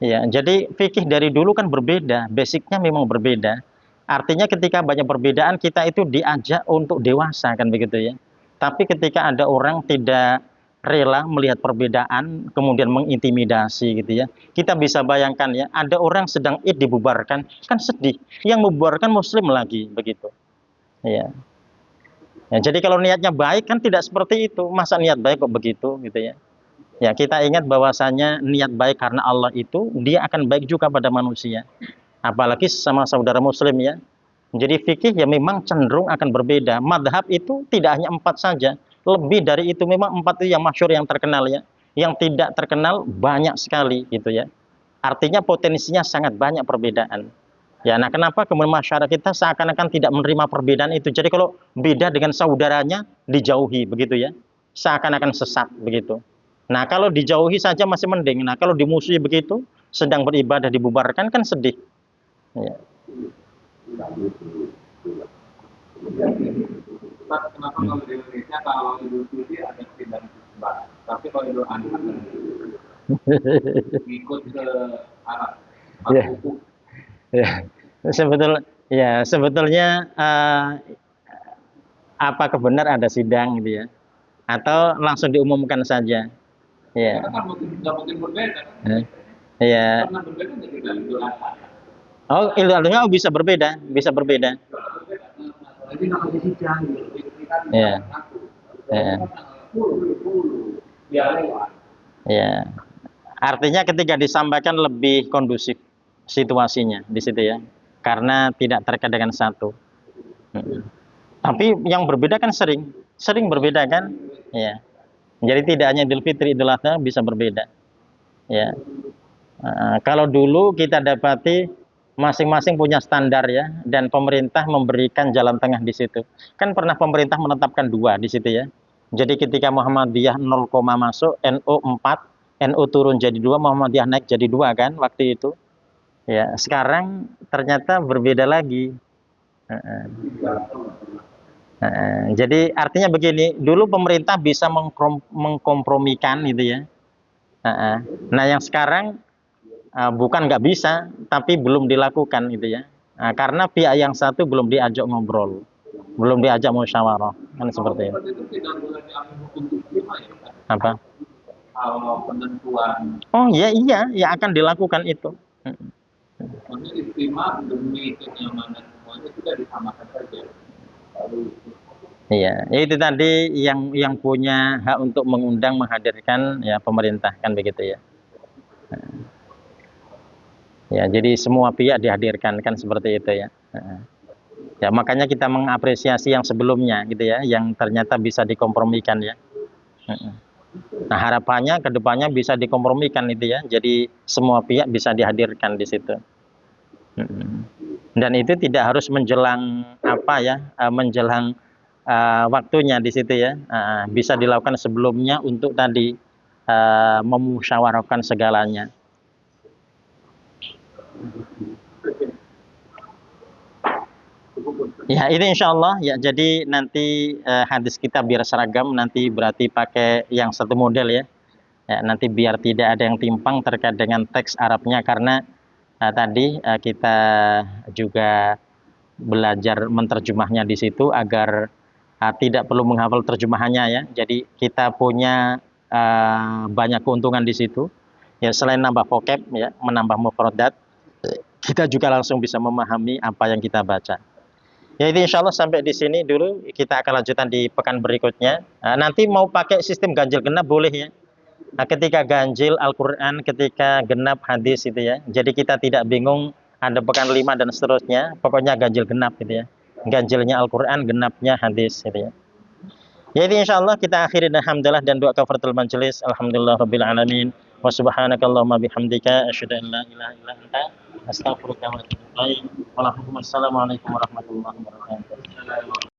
Ya, jadi fikih dari dulu kan berbeda, basicnya memang berbeda. Artinya ketika banyak perbedaan kita itu diajak untuk dewasa kan begitu ya. Tapi ketika ada orang tidak rela melihat perbedaan kemudian mengintimidasi gitu ya. Kita bisa bayangkan ya, ada orang sedang Id dibubarkan, kan sedih. Yang membubarkan muslim lagi begitu. Ya. Ya, jadi kalau niatnya baik kan tidak seperti itu. Masa niat baik kok begitu gitu ya. Ya, kita ingat bahwasanya niat baik karena Allah itu dia akan baik juga pada manusia. Apalagi sama saudara muslim ya. Jadi fikih ya memang cenderung akan berbeda. Madhab itu tidak hanya 4 saja. Lebih dari itu memang 4 itu yang masyhur yang terkenal ya. Yang tidak terkenal banyak sekali gitu ya. Artinya potensinya sangat banyak perbedaan. Ya, nah kenapa kemudian masyarakat kita seakan-akan tidak menerima perbedaan itu. Jadi kalau beda dengan saudaranya dijauhi begitu ya. Seakan-akan sesat begitu. Nah, kalau dijauhi saja masih mending. Nah, kalau dimusuhi begitu, sedang beribadah dibubarkan kan sedih. Ya. Ustaz, kenapa kalau di Indonesia kalau Idul Fitri ada pindah sebar, tapi kalau Idul Adha ikut ke Arab. Ya. Ya. Sebetulnya apakah benar ada sidang gitu ya? Atau langsung diumumkan saja? Ya. Karena kan nggak mungkin berbeda. Iya. Karena berbeda jadi Idul Adha. Oh, Idul Adha bisa berbeda, bisa berbeda. Jadi kalau di sidang Iya. Iya. Iya. Artinya ketika disampaikan lebih kondusif situasinya di situ ya, karena tidak terkait dengan satu. Tapi yang berbeda kan sering berbeda kan, ya. Jadi tidak hanya Idul Fitri, Idul Adha bisa berbeda, ya. Kalau dulu kita dapati masing-masing punya standar ya, dan pemerintah memberikan jalan tengah di situ. Kan pernah pemerintah menetapkan 2 di situ ya. Jadi ketika Muhammadiyah 0, masuk, NU 4, NU turun jadi 2, Muhammadiyah naik jadi 2 kan waktu itu. Ya, sekarang ternyata berbeda lagi. Jadi artinya begini, dulu pemerintah bisa mengkompromikan gitu ya. Nah, yang sekarang bukan nggak bisa, tapi belum dilakukan gitu ya. Karena pihak yang satu belum diajak ngobrol, belum diajak musyawarah, kan seperti itu. Itu tidak boleh diambil hukum terima ya kan? Apa? Kalau penentuan. Oh iya, ya akan dilakukan itu. Maksudnya diterima demi kenyamanan semuanya sudah disamakan saja. Iya, itu tadi yang punya hak untuk mengundang menghadirkan ya pemerintah kan begitu ya. Ya, jadi semua pihak dihadirkan kan seperti itu ya. Ya, makanya kita mengapresiasi yang sebelumnya gitu ya, yang ternyata bisa dikompromikan ya. Nah, harapannya ke depannya bisa dikompromikan itu ya. Jadi semua pihak bisa dihadirkan di situ. Dan itu tidak harus menjelang apa ya, menjelang waktunya di situ ya. Bisa dilakukan sebelumnya untuk tadi memusyawarahkan segalanya. Ya, ini insya Allah ya. Jadi nanti hadis kita biar seragam, nanti berarti pakai yang satu model ya. Ya, nanti biar tidak ada yang timpang terkait dengan teks Arabnya, karena tadi kita juga belajar menterjemahnya di situ agar tidak perlu menghafal terjemahannya ya. Jadi kita punya banyak keuntungan di situ. Ya, selain nambah vocab ya, menambah mufradat, kita juga langsung bisa memahami apa yang kita baca. Ya, ini insya Allah sampai di sini dulu. Kita akan lanjutkan di pekan berikutnya. Nanti mau pakai sistem ganjil genap boleh ya. Ketika ganjil Al-Quran, ketika genap hadis itu ya. Jadi kita tidak bingung ada pekan 5 dan seterusnya. Pokoknya ganjil genap gitu ya. Ganjilnya Al-Quran, genapnya hadis gitu ya. Ya, ini insya Allah kita akhiri dengan hamdalah dan doa kafaratul majelis. Alhamdulillah rabbil alamin. Wa subhanakallahumma bihamdika asyhadu an la ilaha illa anta astaghfiruka wa atubu ilaik. Wassalamualaikum warahmatullahi wabarakatuh.